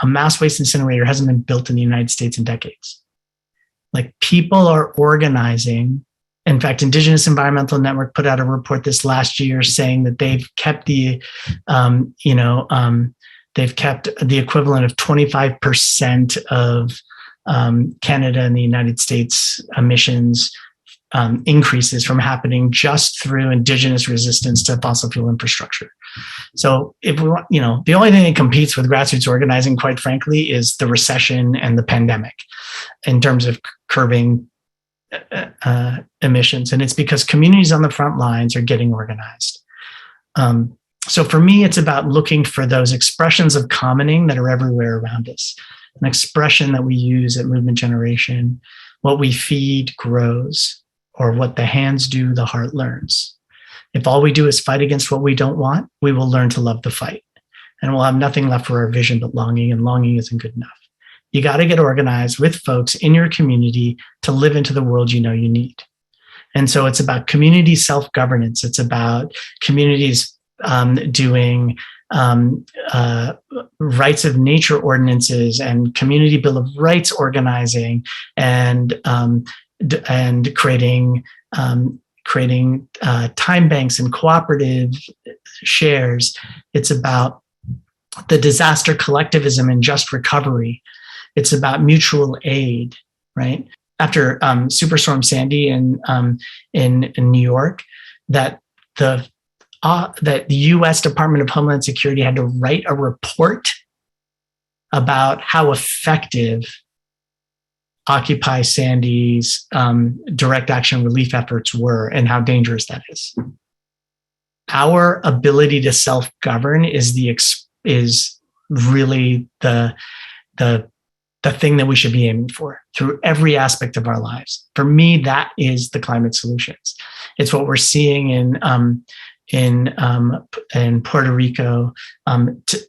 mass waste incinerator hasn't been built in the United States in decades. Like, people are organizing. In fact, Indigenous Environmental Network put out a report this last year saying that they've kept they've kept the equivalent of 25% of Canada and the United States emissions increases from happening just through Indigenous resistance to fossil fuel infrastructure. So if we want, the only thing that competes with grassroots organizing, quite frankly, is the recession and the pandemic in terms of curbing emissions. And it's because communities on the front lines are getting organized. So for me, it's about looking for those expressions of commoning that are everywhere around us. An expression that we use at Movement Generation: what we feed grows, or what the hands do, the heart learns. If all we do is fight against what we don't want, we will learn to love the fight. And we'll have nothing left for our vision but longing, and longing isn't good enough. You got to get organized with folks in your community to live into the world you know you need. And so it's about community self-governance. It's about communities doing rights of nature ordinances and community bill of rights organizing, and creating time banks and cooperative shares. It's about the disaster collectivism and just recovery. It's about mutual aid, right? After Superstorm Sandy in New York, that the U.S. Department of Homeland Security had to write a report about how effective Occupy Sandy's direct action relief efforts were and how dangerous that is. Our ability to self-govern is really the thing that we should be aiming for through every aspect of our lives. For me, that is the climate solutions. It's what we're seeing in Puerto Rico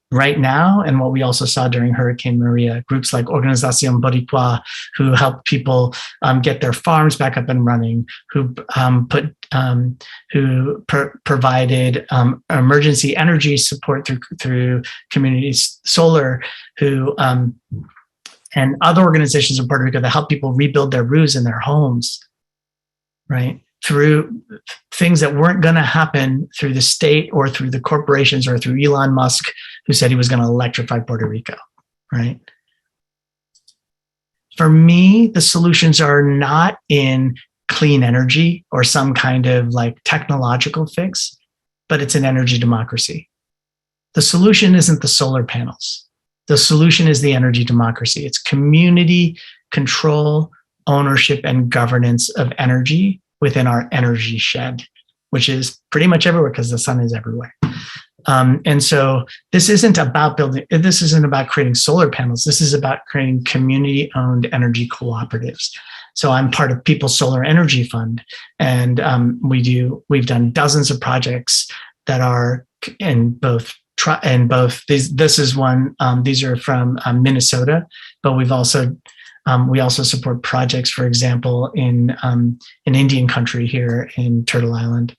right now, and what we also saw during Hurricane Maria. Groups like Organización Boricua, who help people get their farms back up and running, who provided emergency energy support through community solar, and other organizations in Puerto Rico that help people rebuild their roofs in their homes, right? Through things that weren't going to happen through the state or through the corporations or through Elon Musk, who said he was going to electrify Puerto Rico, right? For me, the solutions are not in clean energy or some kind of like technological fix, but it's an energy democracy. The solution isn't the solar panels. The solution is the energy democracy. It's community control, ownership, and governance of energy within our energy shed, which is pretty much everywhere because the sun is everywhere. And so this isn't about creating solar panels. This is about creating community-owned energy cooperatives. So I'm part of People's Solar Energy Fund, and we've done dozens of projects that are in both. This is one. These are from Minnesota, but we've also We also support projects, for example, in Indian country here in Turtle Island.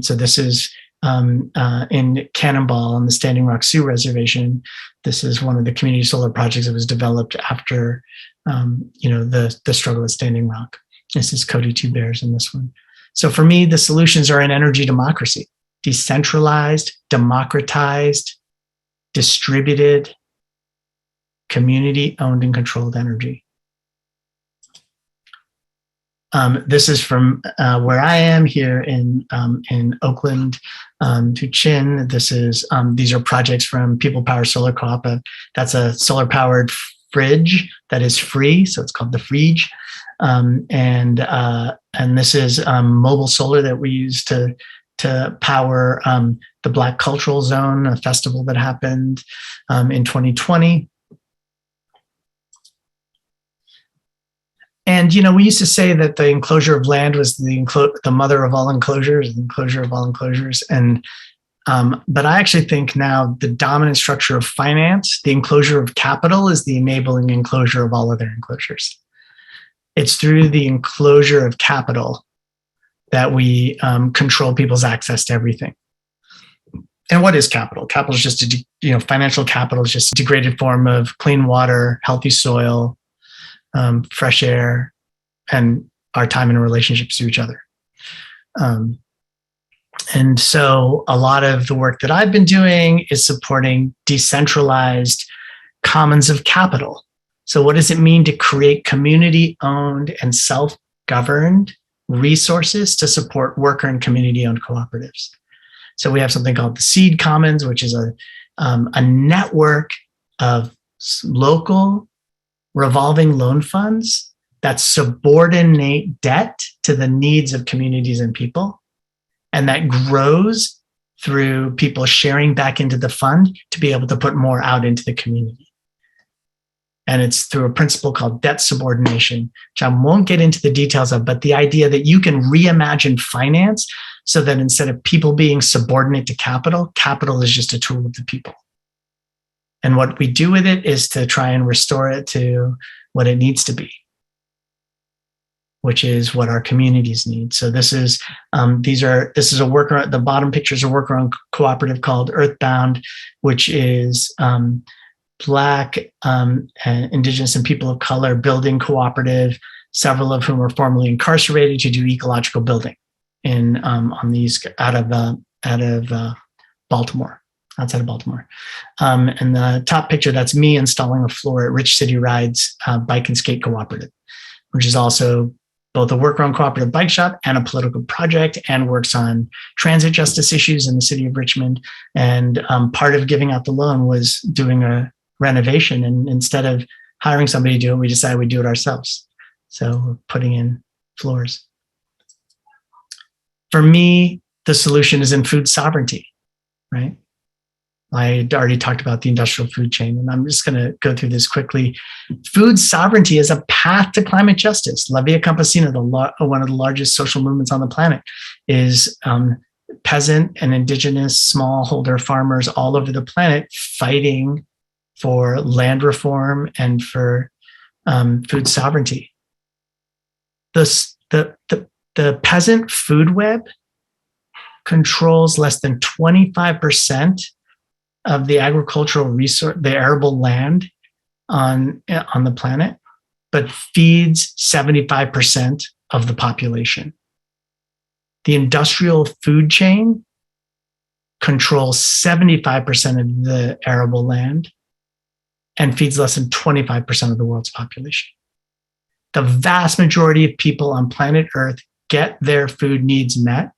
So this is in Cannonball on the Standing Rock Sioux Reservation. This is one of the community solar projects that was developed after, the struggle at Standing Rock. This is Cody Two Bears in this one. So for me, the solutions are in energy democracy, decentralized, democratized, distributed, community-owned and controlled energy. This is from where I am here in Oakland to Chin. These are projects from People Power Solar Co-op. That's a solar-powered fridge that is free, so it's called the Fridge. And this is mobile solar that we use to power the Black Cultural Zone, a festival that happened in 2020. And, we used to say that the enclosure of land was the mother of all enclosures, the enclosure of all enclosures. And, but I actually think now the dominant structure of finance, the enclosure of capital, is the enabling enclosure of all other enclosures. It's through the enclosure of capital that we control people's access to everything. And what is capital? Capital is just financial capital is just a degraded form of clean water, healthy soil, fresh air, and our time in relationships to each other. And so a lot of the work that I've been doing is supporting decentralized commons of capital. So what does it mean to create community-owned and self-governed resources to support worker and community-owned cooperatives? So we have something called the Seed Commons, which is a network of local revolving loan funds that subordinate debt to the needs of communities and people. And that grows through people sharing back into the fund to be able to put more out into the community. And it's through a principle called debt subordination, which I won't get into the details of, but the idea that you can reimagine finance so that instead of people being subordinate to capital, capital is just a tool of the people. And what we do with it is to try and restore it to what it needs to be, which is what our communities need. So this is a worker. The bottom picture is a worker-owned cooperative called Earthbound, which is Black, Indigenous, and people of color building cooperative. Several of whom are formerly incarcerated to do ecological building on the East out of Baltimore. Outside of Baltimore. And the top picture, that's me installing a floor at Rich City Rides Bike and Skate Cooperative, which is also both a worker-owned cooperative bike shop and a political project, and works on transit justice issues in the city of Richmond. And part of giving out the loan was doing a renovation. And instead of hiring somebody to do it, we decided we'd do it ourselves. So we're putting in floors. For me, the solution is in food sovereignty, right? I already talked about the industrial food chain, and I'm just going to go through this quickly. Food sovereignty is a path to climate justice. La Via Campesina, one of the largest social movements on the planet, is peasant and indigenous smallholder farmers all over the planet fighting for land reform and for food sovereignty. The peasant food web controls less than 25% of the agricultural resource, the arable land on the planet, but feeds 75% of the population. The industrial food chain controls 75% of the arable land and feeds less than 25% of the world's population. The vast majority of people on planet Earth get their food needs met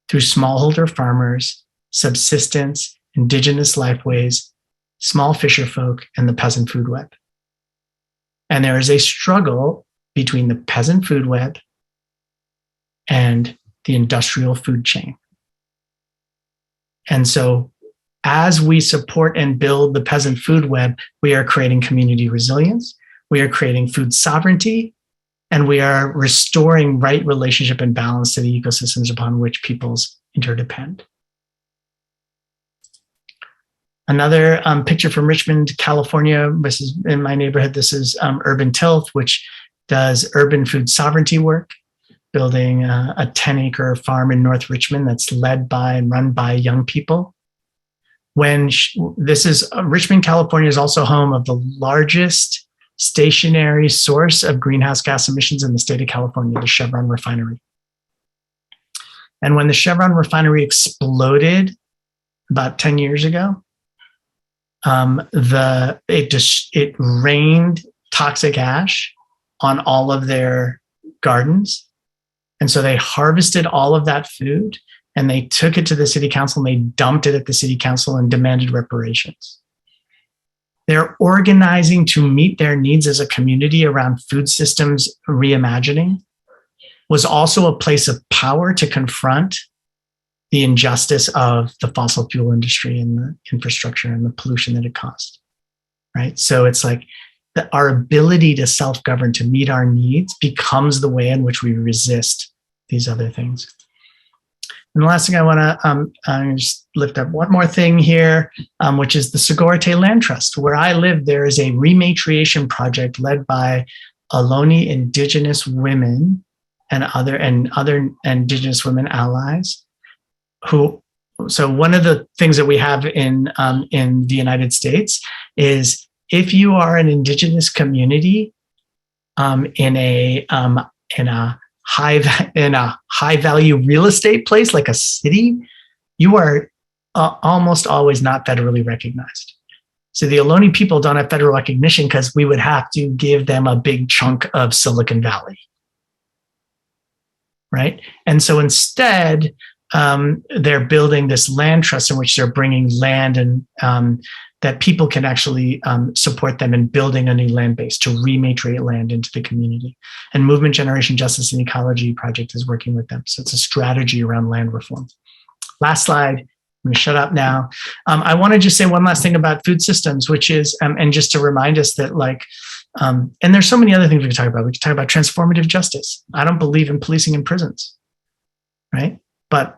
through smallholder farmers, subsistence, indigenous lifeways, small fisher folk, and the peasant food web. And there is a struggle between the peasant food web and the industrial food chain. And so as we support and build the peasant food web, we are creating community resilience, we are creating food sovereignty, and we are restoring right relationship and balance to the ecosystems upon which peoples interdepend. Another picture from Richmond, California. This is in my neighborhood. This is Urban Tilth, which does urban food sovereignty work, building a 10-acre farm in North Richmond that's led by and run by young people. Richmond, California is also home of the largest stationary source of greenhouse gas emissions in the state of California, the Chevron refinery. And when the Chevron refinery exploded about 10 years ago, it rained toxic ash on all of their gardens. And so they harvested all of that food and they took it to the city council and they dumped it at the city council and demanded reparations. They're organizing to meet their needs as a community around food systems reimagining. Was also a place of power to confront the injustice of the fossil fuel industry and the infrastructure and the pollution that it caused, right? So it's like our ability to self-govern, to meet our needs, becomes the way in which we resist these other things. And the last thing I want to just lift up one more thing here, which is the Sogorea Land Trust. Where I live, there is a rematriation project led by Ohlone Indigenous women and other Indigenous women allies. So one of the things that we have in the United States is if you are an Indigenous community in a high value real estate place like a city, you are almost always not federally recognized. So the Ohlone people don't have federal recognition because we would have to give them a big chunk of Silicon Valley, right? And so instead, they're building this land trust in which they're bringing land and that people can actually support them in building a new land base to rematriate land into the community. And Movement, Generation, Justice, and Ecology Project is working with them. So it's a strategy around land reform. Last slide. I'm going to shut up now. I want to just say one last thing about food systems, which is, and just to remind us that and there's so many other things we can talk about. We can talk about transformative justice. I don't believe in policing in prisons, right? But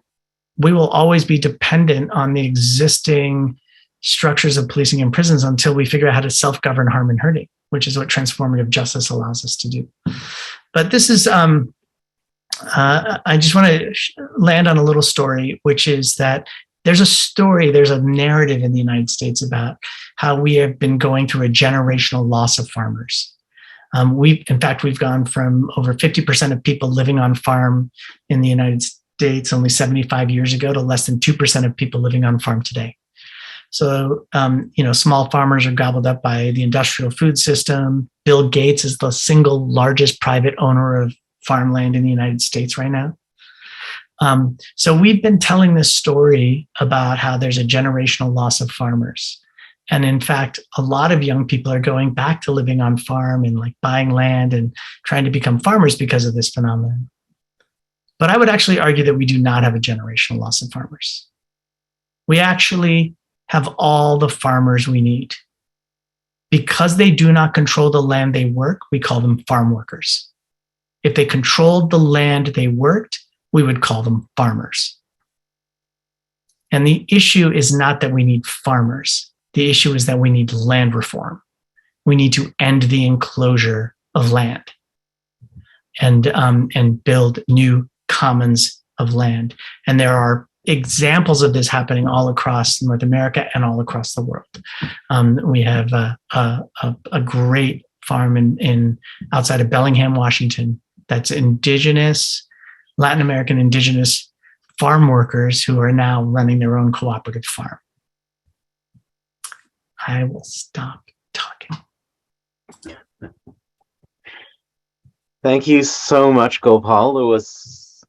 we will always be dependent on the existing structures of policing in prisons until we figure out how to self-govern harm and hurting, which is what transformative justice allows us to do. But this is, I just want to land on a little story, which is that there's a narrative in the United States about how we have been going through a generational loss of farmers. In fact, we've gone from over 50% of people living on farm in the United States only 75 years ago to less than 2% of people living on farm today. So, small farmers are gobbled up by the industrial food system. Bill Gates is the single largest private owner of farmland in the United States right now. So we've been telling this story about how there's a generational loss of farmers. And in fact, a lot of young people are going back to living on farm and buying land and trying to become farmers because of this phenomenon. But I would actually argue that we do not have a generational loss of farmers. We actually have all the farmers we need. Because they do not control the land they work, we call them farm workers. If they controlled the land they worked, we would call them farmers. And the issue is not that we need farmers. The issue is that we need land reform. We need to end the enclosure of land and build new commons of land. And there are examples of this happening all across North America and all across the world. We have a great farm in outside of Bellingham, Washington, that's Latin American indigenous farm workers who are now running their own cooperative farm. I will stop talking. Thank you so much, Gopal. There was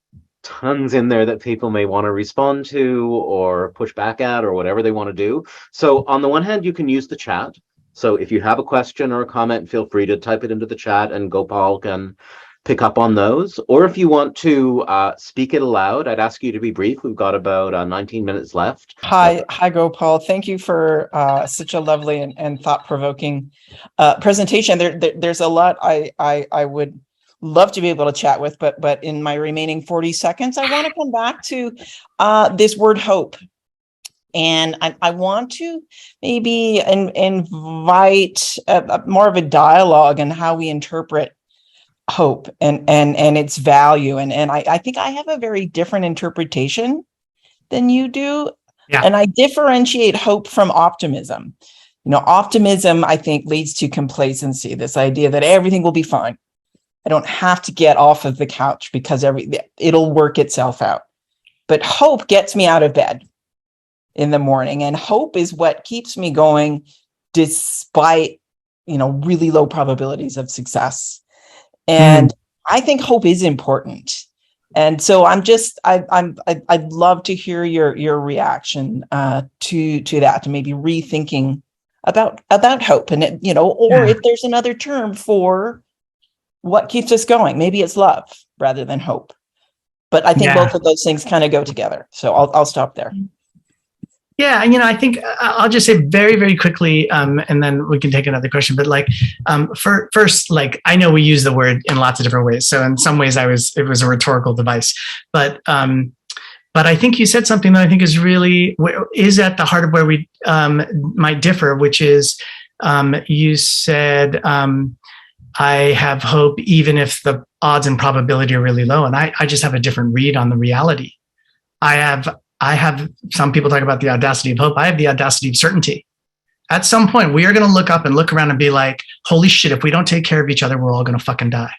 tons in there that people may want to respond to or push back at or whatever they want to do. So on the one hand, you can use the chat. So if you have a question or a comment, feel free to type it into the chat and Gopal can pick up on those. Or if you want to speak it aloud, I'd ask you to be brief. We've got about 19 minutes left. Hi, Gopal. Thank you for such a lovely and thought-provoking presentation. There's a lot I would love to be able to chat with, but in my remaining 40 seconds, I want to come back to this word hope. And I want to maybe invite more of a dialogue on how we interpret hope and its value. And I think I have a very different interpretation than you do. Yeah. And I differentiate hope from optimism. Optimism, I think, leads to complacency, this idea that everything will be fine. I don't have to get off of the couch because it'll work itself out. But hope gets me out of bed in the morning. And hope is what keeps me going despite, really low probabilities of success. And I think hope is important. And so I'd love to hear your reaction to that, to maybe rethinking about hope, and if there's another term for what keeps us going. Maybe it's love rather than hope. But I think both of those things kind of go together. So I'll stop there. Yeah, I think I'll just say very, very quickly, and then we can take another question. But first, I know we use the word in lots of different ways. So in some ways, it was a rhetorical device. But I think you said something that I think is at the heart of where we might differ, which is you said, I have hope even if the odds and probability are really low. And I just have a different read on the reality. I have some people talk about the audacity of hope. I have the audacity of certainty. At some point, we are going to look up and look around and be like, holy shit, if we don't take care of each other, we're all going to fucking die.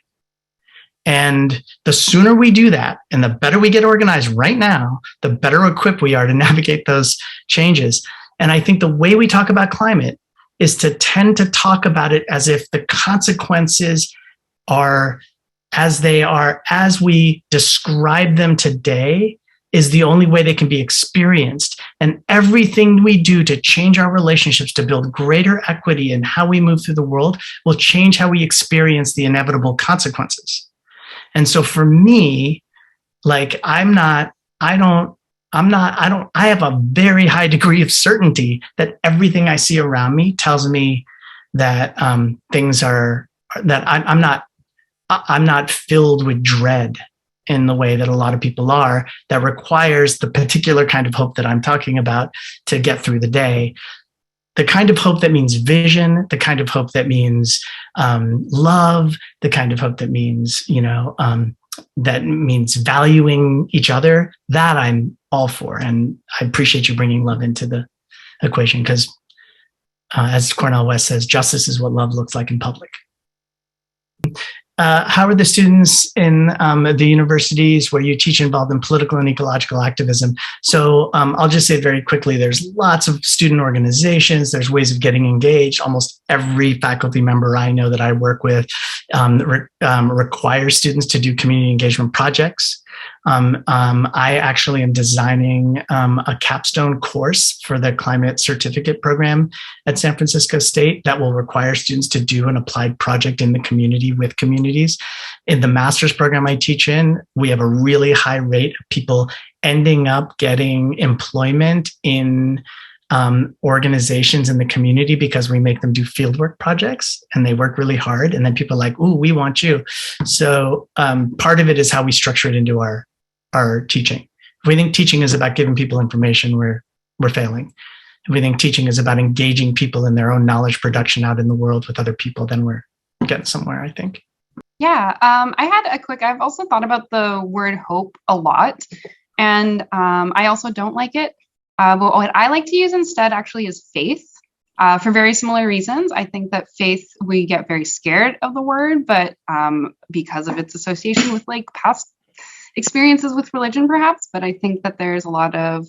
And the sooner we do that, and the better we get organized right now, the better equipped we are to navigate those changes. And I think the way we talk about climate is to tend to talk about it as if the consequences are as they are, as we describe them today, is the only way they can be experienced. And everything we do to change our relationships, to build greater equity in how we move through the world, will change how we experience the inevitable consequences. And so for me, I have a very high degree of certainty that everything I see around me tells me that I'm not filled with dread in the way that a lot of people are, that requires the particular kind of hope that I'm talking about to get through the day. The kind of hope that means vision, the kind of hope that means love, the kind of hope that means, that means valuing each other, that I'm all for. And I appreciate you bringing love into the equation because, as Cornel West says, justice is what love looks like in public. How are the students in the universities where you teach involved in political and ecological activism? So I'll just say very quickly, there's lots of student organizations, there's ways of getting engaged. Almost every faculty member I know that I work with requires students to do community engagement projects. I actually am designing a capstone course for the climate certificate program at San Francisco State that will require students to do an applied project in the community with communities. In the master's program I teach in, we have a really high rate of people ending up getting employment in organizations in the community because we make them do fieldwork projects and they work really hard. And then people are like, ooh, we want you. So part of it is how we structure it into our teaching. If we think teaching is about giving people information, we're failing. If we think teaching is about engaging people in their own knowledge production out in the world with other people, then we're getting somewhere, I think. Yeah, I've also thought about the word hope a lot, and I also don't like it. But what I like to use instead actually is faith, for very similar reasons. I think that faith, we get very scared of the word, but because of its association with past experiences with religion, perhaps. But I think that there's a lot of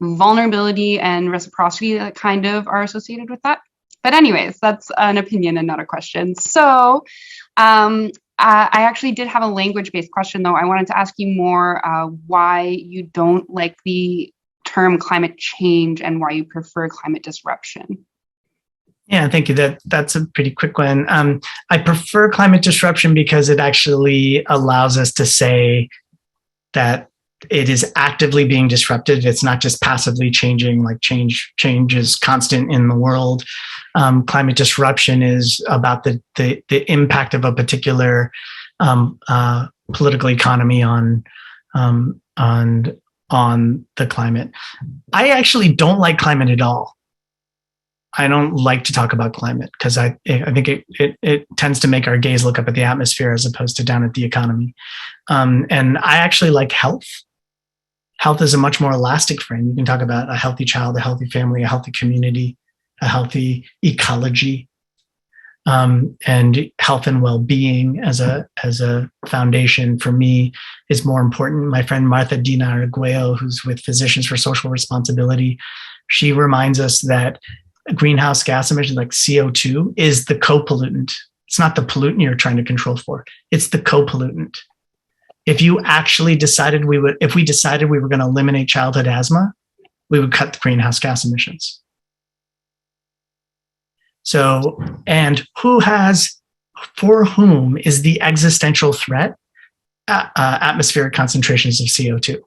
vulnerability and reciprocity that kind of are associated with that. But anyways, that's an opinion and not a question. So I actually did have a language-based question, though. I wanted to ask you more why you don't like the term climate change and why you prefer climate disruption. Yeah, thank you. That's a pretty quick one. I prefer climate disruption because it actually allows us to say that it is actively being disrupted. It's not just passively changing, like change is constant in the world. Climate disruption is about the impact of a particular political economy on on the climate. I actually don't like climate at all. I don't like to talk about climate because I think it tends to make our gaze look up at the atmosphere as opposed to down at the economy. And I actually like health. Health is a much more elastic frame. You can talk about a healthy child, a healthy family, a healthy community, a healthy ecology, and health and well-being as a foundation for me is more important. My friend Martha Dina Arguello, who's with Physicians for Social Responsibility, she reminds us that greenhouse gas emissions like CO2 is the co-pollutant. It's not the pollutant you're trying to control for. It's the co-pollutant. If you actually decided if we decided we were going to eliminate childhood asthma, we would cut the greenhouse gas emissions. So, and for whom is the existential threat atmospheric concentrations of CO2?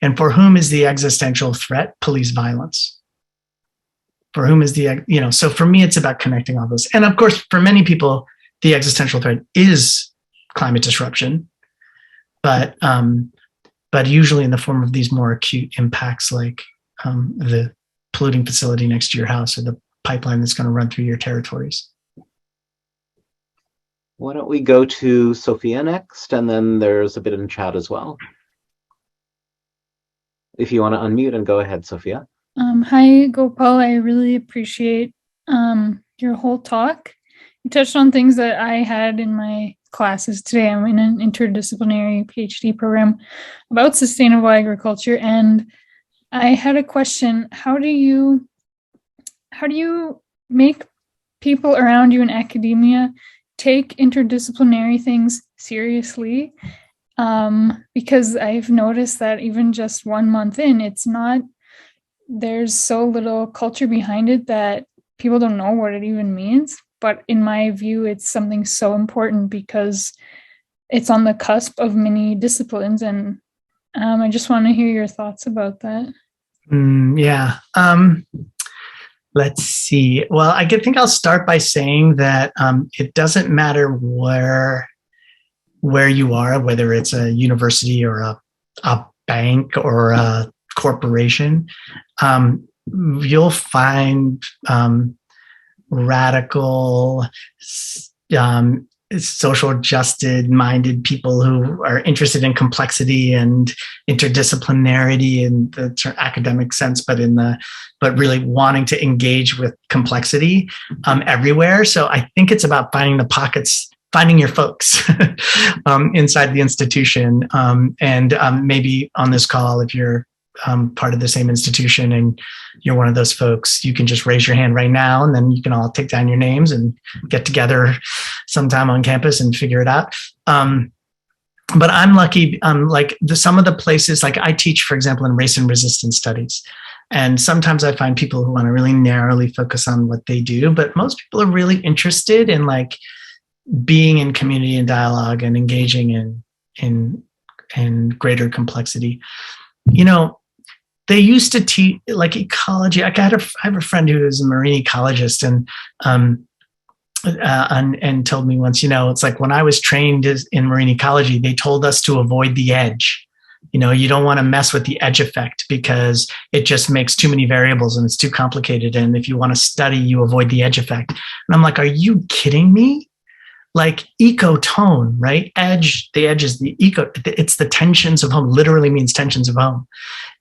And for whom is the existential threat police violence? For whom is so for me, it's about connecting all those. And of course, for many people, the existential threat is climate disruption, but usually in the form of these more acute impacts like the polluting facility next to your house or the pipeline that's going to run through your territories. Why don't we go to Sophia next, and then there's a bit in chat as well. If you want to unmute and go ahead, Sophia. Hi, Gopal. I really appreciate your whole talk. You touched on things that I had in my classes today. I'm in an interdisciplinary PhD program about sustainable agriculture, and I had a question. How do you make people around you in academia take interdisciplinary things seriously? Because I've noticed that even just 1 month in, there's so little culture behind it that people don't know what it even means. But in my view, it's something so important because it's on the cusp of many disciplines. And I just want to hear your thoughts about that. Yeah. Let's see. Well, I think I'll start by saying that it doesn't matter where you are, whether it's a university or a bank or a corporation. You'll find radical, social justice minded people who are interested in complexity and interdisciplinarity in the academic sense, but really wanting to engage with complexity everywhere. So I think it's about finding the pockets, finding your folks inside the institution. And maybe on this call, if you're part of the same institution and you're one of those folks, you can just raise your hand right now, and then you can all take down your names and get together sometime on campus and figure it out. But I'm lucky, some of the places, like I teach, for example, in race and resistance studies. And sometimes I find people who want to really narrowly focus on what they do, but most people are really interested in being in community and dialogue and engaging in greater complexity. They used to teach ecology. I have a friend who is a marine ecologist and told me once, it's like when I was trained in marine ecology, they told us to avoid the edge. You don't want to mess with the edge effect because it just makes too many variables and it's too complicated. And if you want to study, you avoid the edge effect. And I'm like, are you kidding me? Like ecotone, right? Edge, the edge is it's the tensions of home, literally means tensions of home.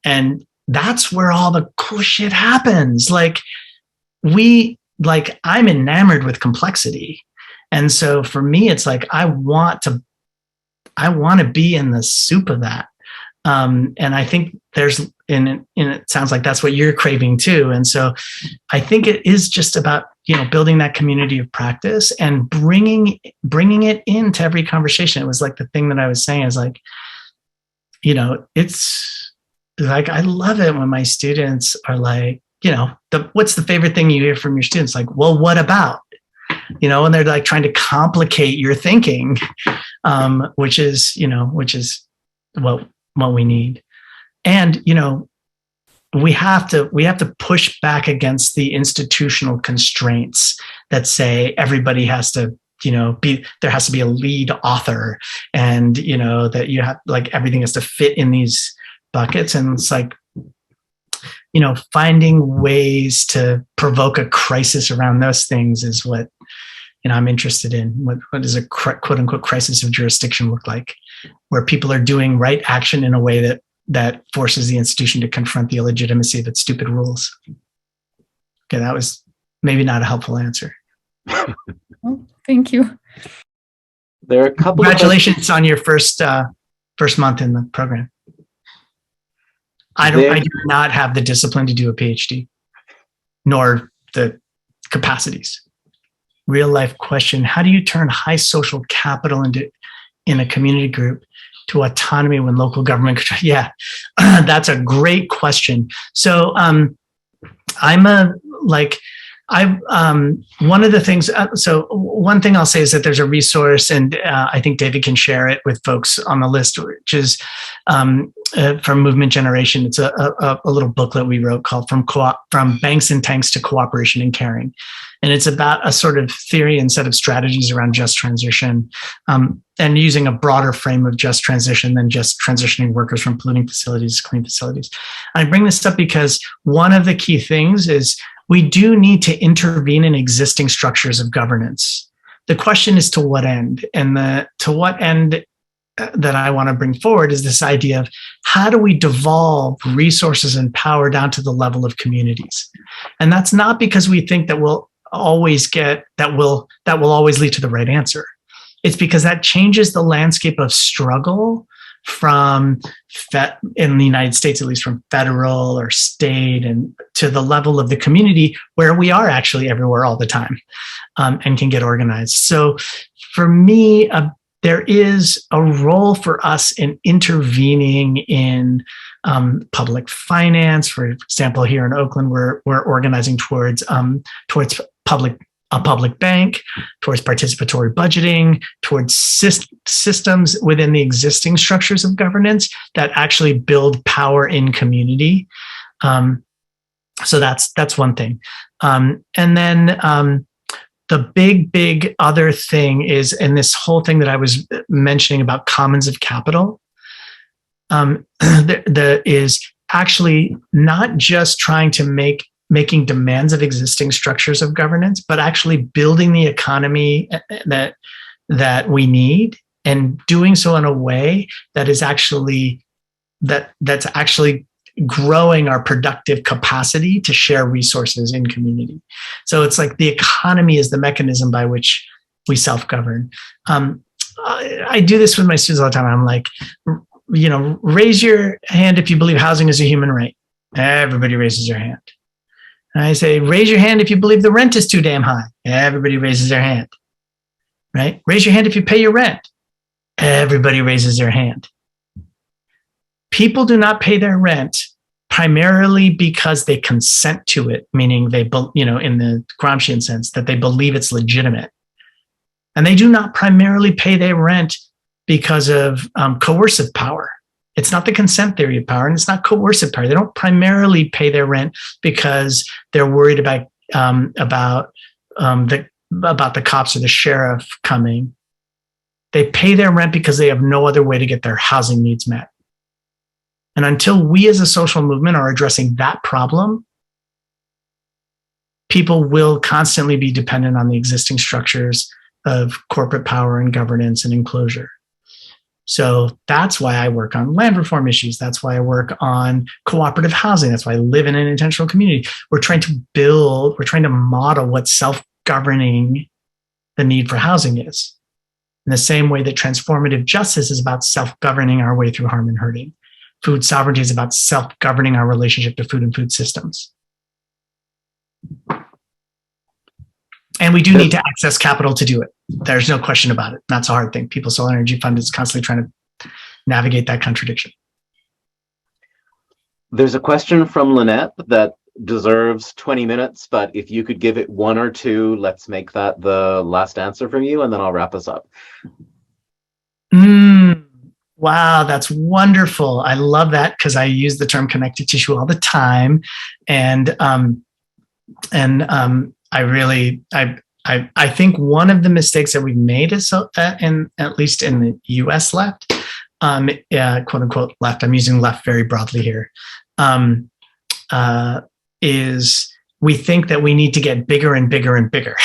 And that's where all the cool shit happens. I'm enamored with complexity. And so for me, it's like, I want to be in the soup of that. And I think it sounds like that's what you're craving too. And so I think it is just about, building that community of practice and bringing it into every conversation. It was like the thing that I was saying is it's like, I love it when my students are like, what's the favorite thing you hear from your students? Like, well, what about, and they're like trying to complicate your thinking, which is what we need. And, we have to push back against the institutional constraints that say everybody has to, there has to be a lead author and, that you have everything has to fit in these buckets. And it's like, finding ways to provoke a crisis around those things is what, I'm interested in. What does a quote unquote crisis of jurisdiction look like, where people are doing right action in a way that forces the institution to confront the illegitimacy of its stupid rules? Okay, that was maybe not a helpful answer. Oh, thank you. There are a couple Congratulations on your first month in the program. I do not have the discipline to do a PhD, nor the capacities. Real life question: how do you turn high social capital in a community group to autonomy when local government control? Yeah, that's a great question. So one of the things, so one thing I'll say is that there's a resource, and I think David can share it with folks on the list, which is from Movement Generation. It's a little booklet we wrote called From Banks and Tanks to Cooperation and Caring. And it's about a sort of theory and set of strategies around just transition, and using a broader frame of just transition than just transitioning workers from polluting facilities to clean facilities. And I bring this up because one of the key things is we do need to intervene in existing structures of governance. The question is to what end? And to what end that I want to bring forward is this idea of how do we devolve resources and power down to the level of communities? And that's not because we think that will always lead to the right answer. It's because that changes the landscape of struggle from in the United States, at least from federal or state, and to the level of the community where we are actually everywhere all the time, and can get organized. So for me, there is a role for us in intervening in public finance. For example, here in Oakland, we're organizing towards a public bank, towards participatory budgeting, towards systems within the existing structures of governance that actually build power in community. So that's one thing. And then the big other thing is, and this whole thing that I was mentioning about commons of capital, is actually not just trying to making demands of existing structures of governance, but actually building the economy that we need, and doing so in a way that is actually that's actually growing our productive capacity to share resources in community. So it's like the economy is the mechanism by which we self-govern. I do this with my students all the time. I'm like, raise your hand if you believe housing is a human right. Everybody raises their hand. And I say, raise your hand if you believe the rent is too damn high. Everybody raises their hand, right? Raise your hand if you pay your rent. Everybody raises their hand. People do not pay their rent primarily because they consent to it, meaning they, in the Gramscian sense, that they believe it's legitimate. And they do not primarily pay their rent because of coercive power. It's not the consent theory of power, and it's not coercive power. They don't primarily pay their rent because they're worried about the cops or the sheriff coming. They pay their rent because they have no other way to get their housing needs met. And until we as a social movement are addressing that problem, people will constantly be dependent on the existing structures of corporate power and governance and enclosure. So that's why I work on land reform issues. That's why I work on cooperative housing. That's why I live in an intentional community. We're trying to model what self-governing the need for housing is. In the same way that transformative justice is about self-governing our way through harm and hurting. Food sovereignty is about self-governing our relationship to food and food systems. And we do need to access capital to do it. There's no question about it. That's a hard thing. People's Solar Energy Fund is constantly trying to navigate that contradiction. There's a question from Lynette that deserves 20 minutes, but if you could give it 1 or 2, let's make that the last answer from you, and then I'll wrap us up. Wow, that's wonderful. I love that because I use the term connective tissue all the time. And I think one of the mistakes that we've made is at least in the US left, quote unquote left, I'm using left very broadly here, is we think that we need to get bigger and bigger and bigger.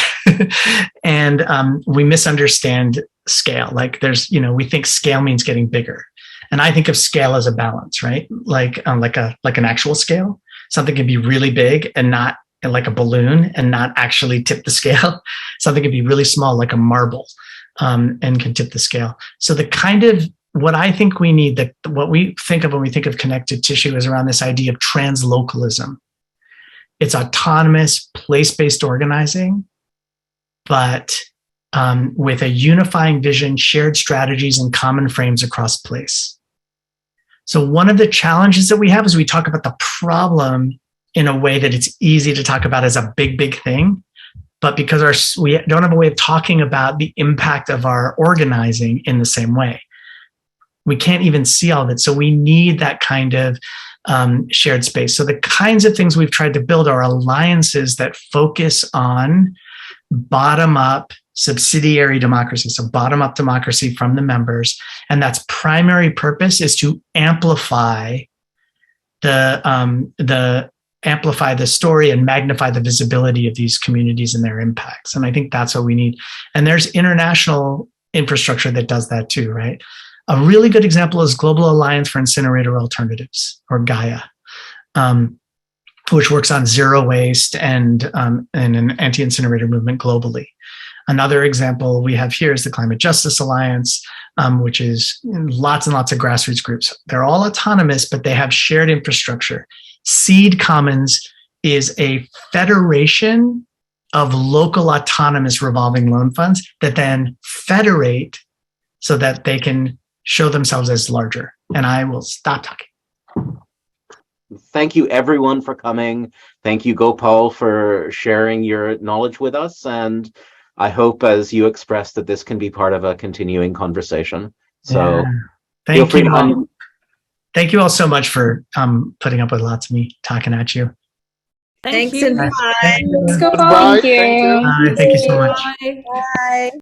And we misunderstand scale. Like we think scale means getting bigger. And I think of scale as a balance, right? Like an actual scale. Something can be really big and not like a balloon and not actually tip the scale. Something can be really small, like a marble, and can tip the scale. So the kind of what I think we need, what we think of when we think of connected tissue is around this idea of translocalism. It's autonomous, place-based organizing, but with a unifying vision, shared strategies, and common frames across place. So one of the challenges that we have is we talk about the problem in a way that it's easy to talk about as a big, big thing. But because we don't have a way of talking about the impact of our organizing in the same way, we can't even see all of it. So we need that kind of shared space. So the kinds of things we've tried to build are alliances that focus on bottom-up subsidiary democracy, so bottom-up democracy from the members, and that's primary purpose is to amplify the story and magnify the visibility of these communities and their impacts. And I think that's what we need. And there's international infrastructure that does that too, right? A really good example is Global Alliance for Incinerator Alternatives, or Gaia, which works on zero waste and an anti-incinerator movement globally. Another example we have here is the Climate Justice Alliance, which is lots and lots of grassroots groups. They're all autonomous, but they have shared infrastructure. Seed Commons is a federation of local autonomous revolving loan funds that then federate so that they can show themselves as larger. And I will stop talking. Thank you, everyone, for coming. Thank you, Gopal, for sharing your knowledge with us. And I hope, as you expressed, that this can be part of a continuing conversation. So feel free to Thank you all so much for putting up with lots of me talking at you. Thanks you. and bye. Let's go. Bye. Thank you. Thank you. Thank you so much. Bye.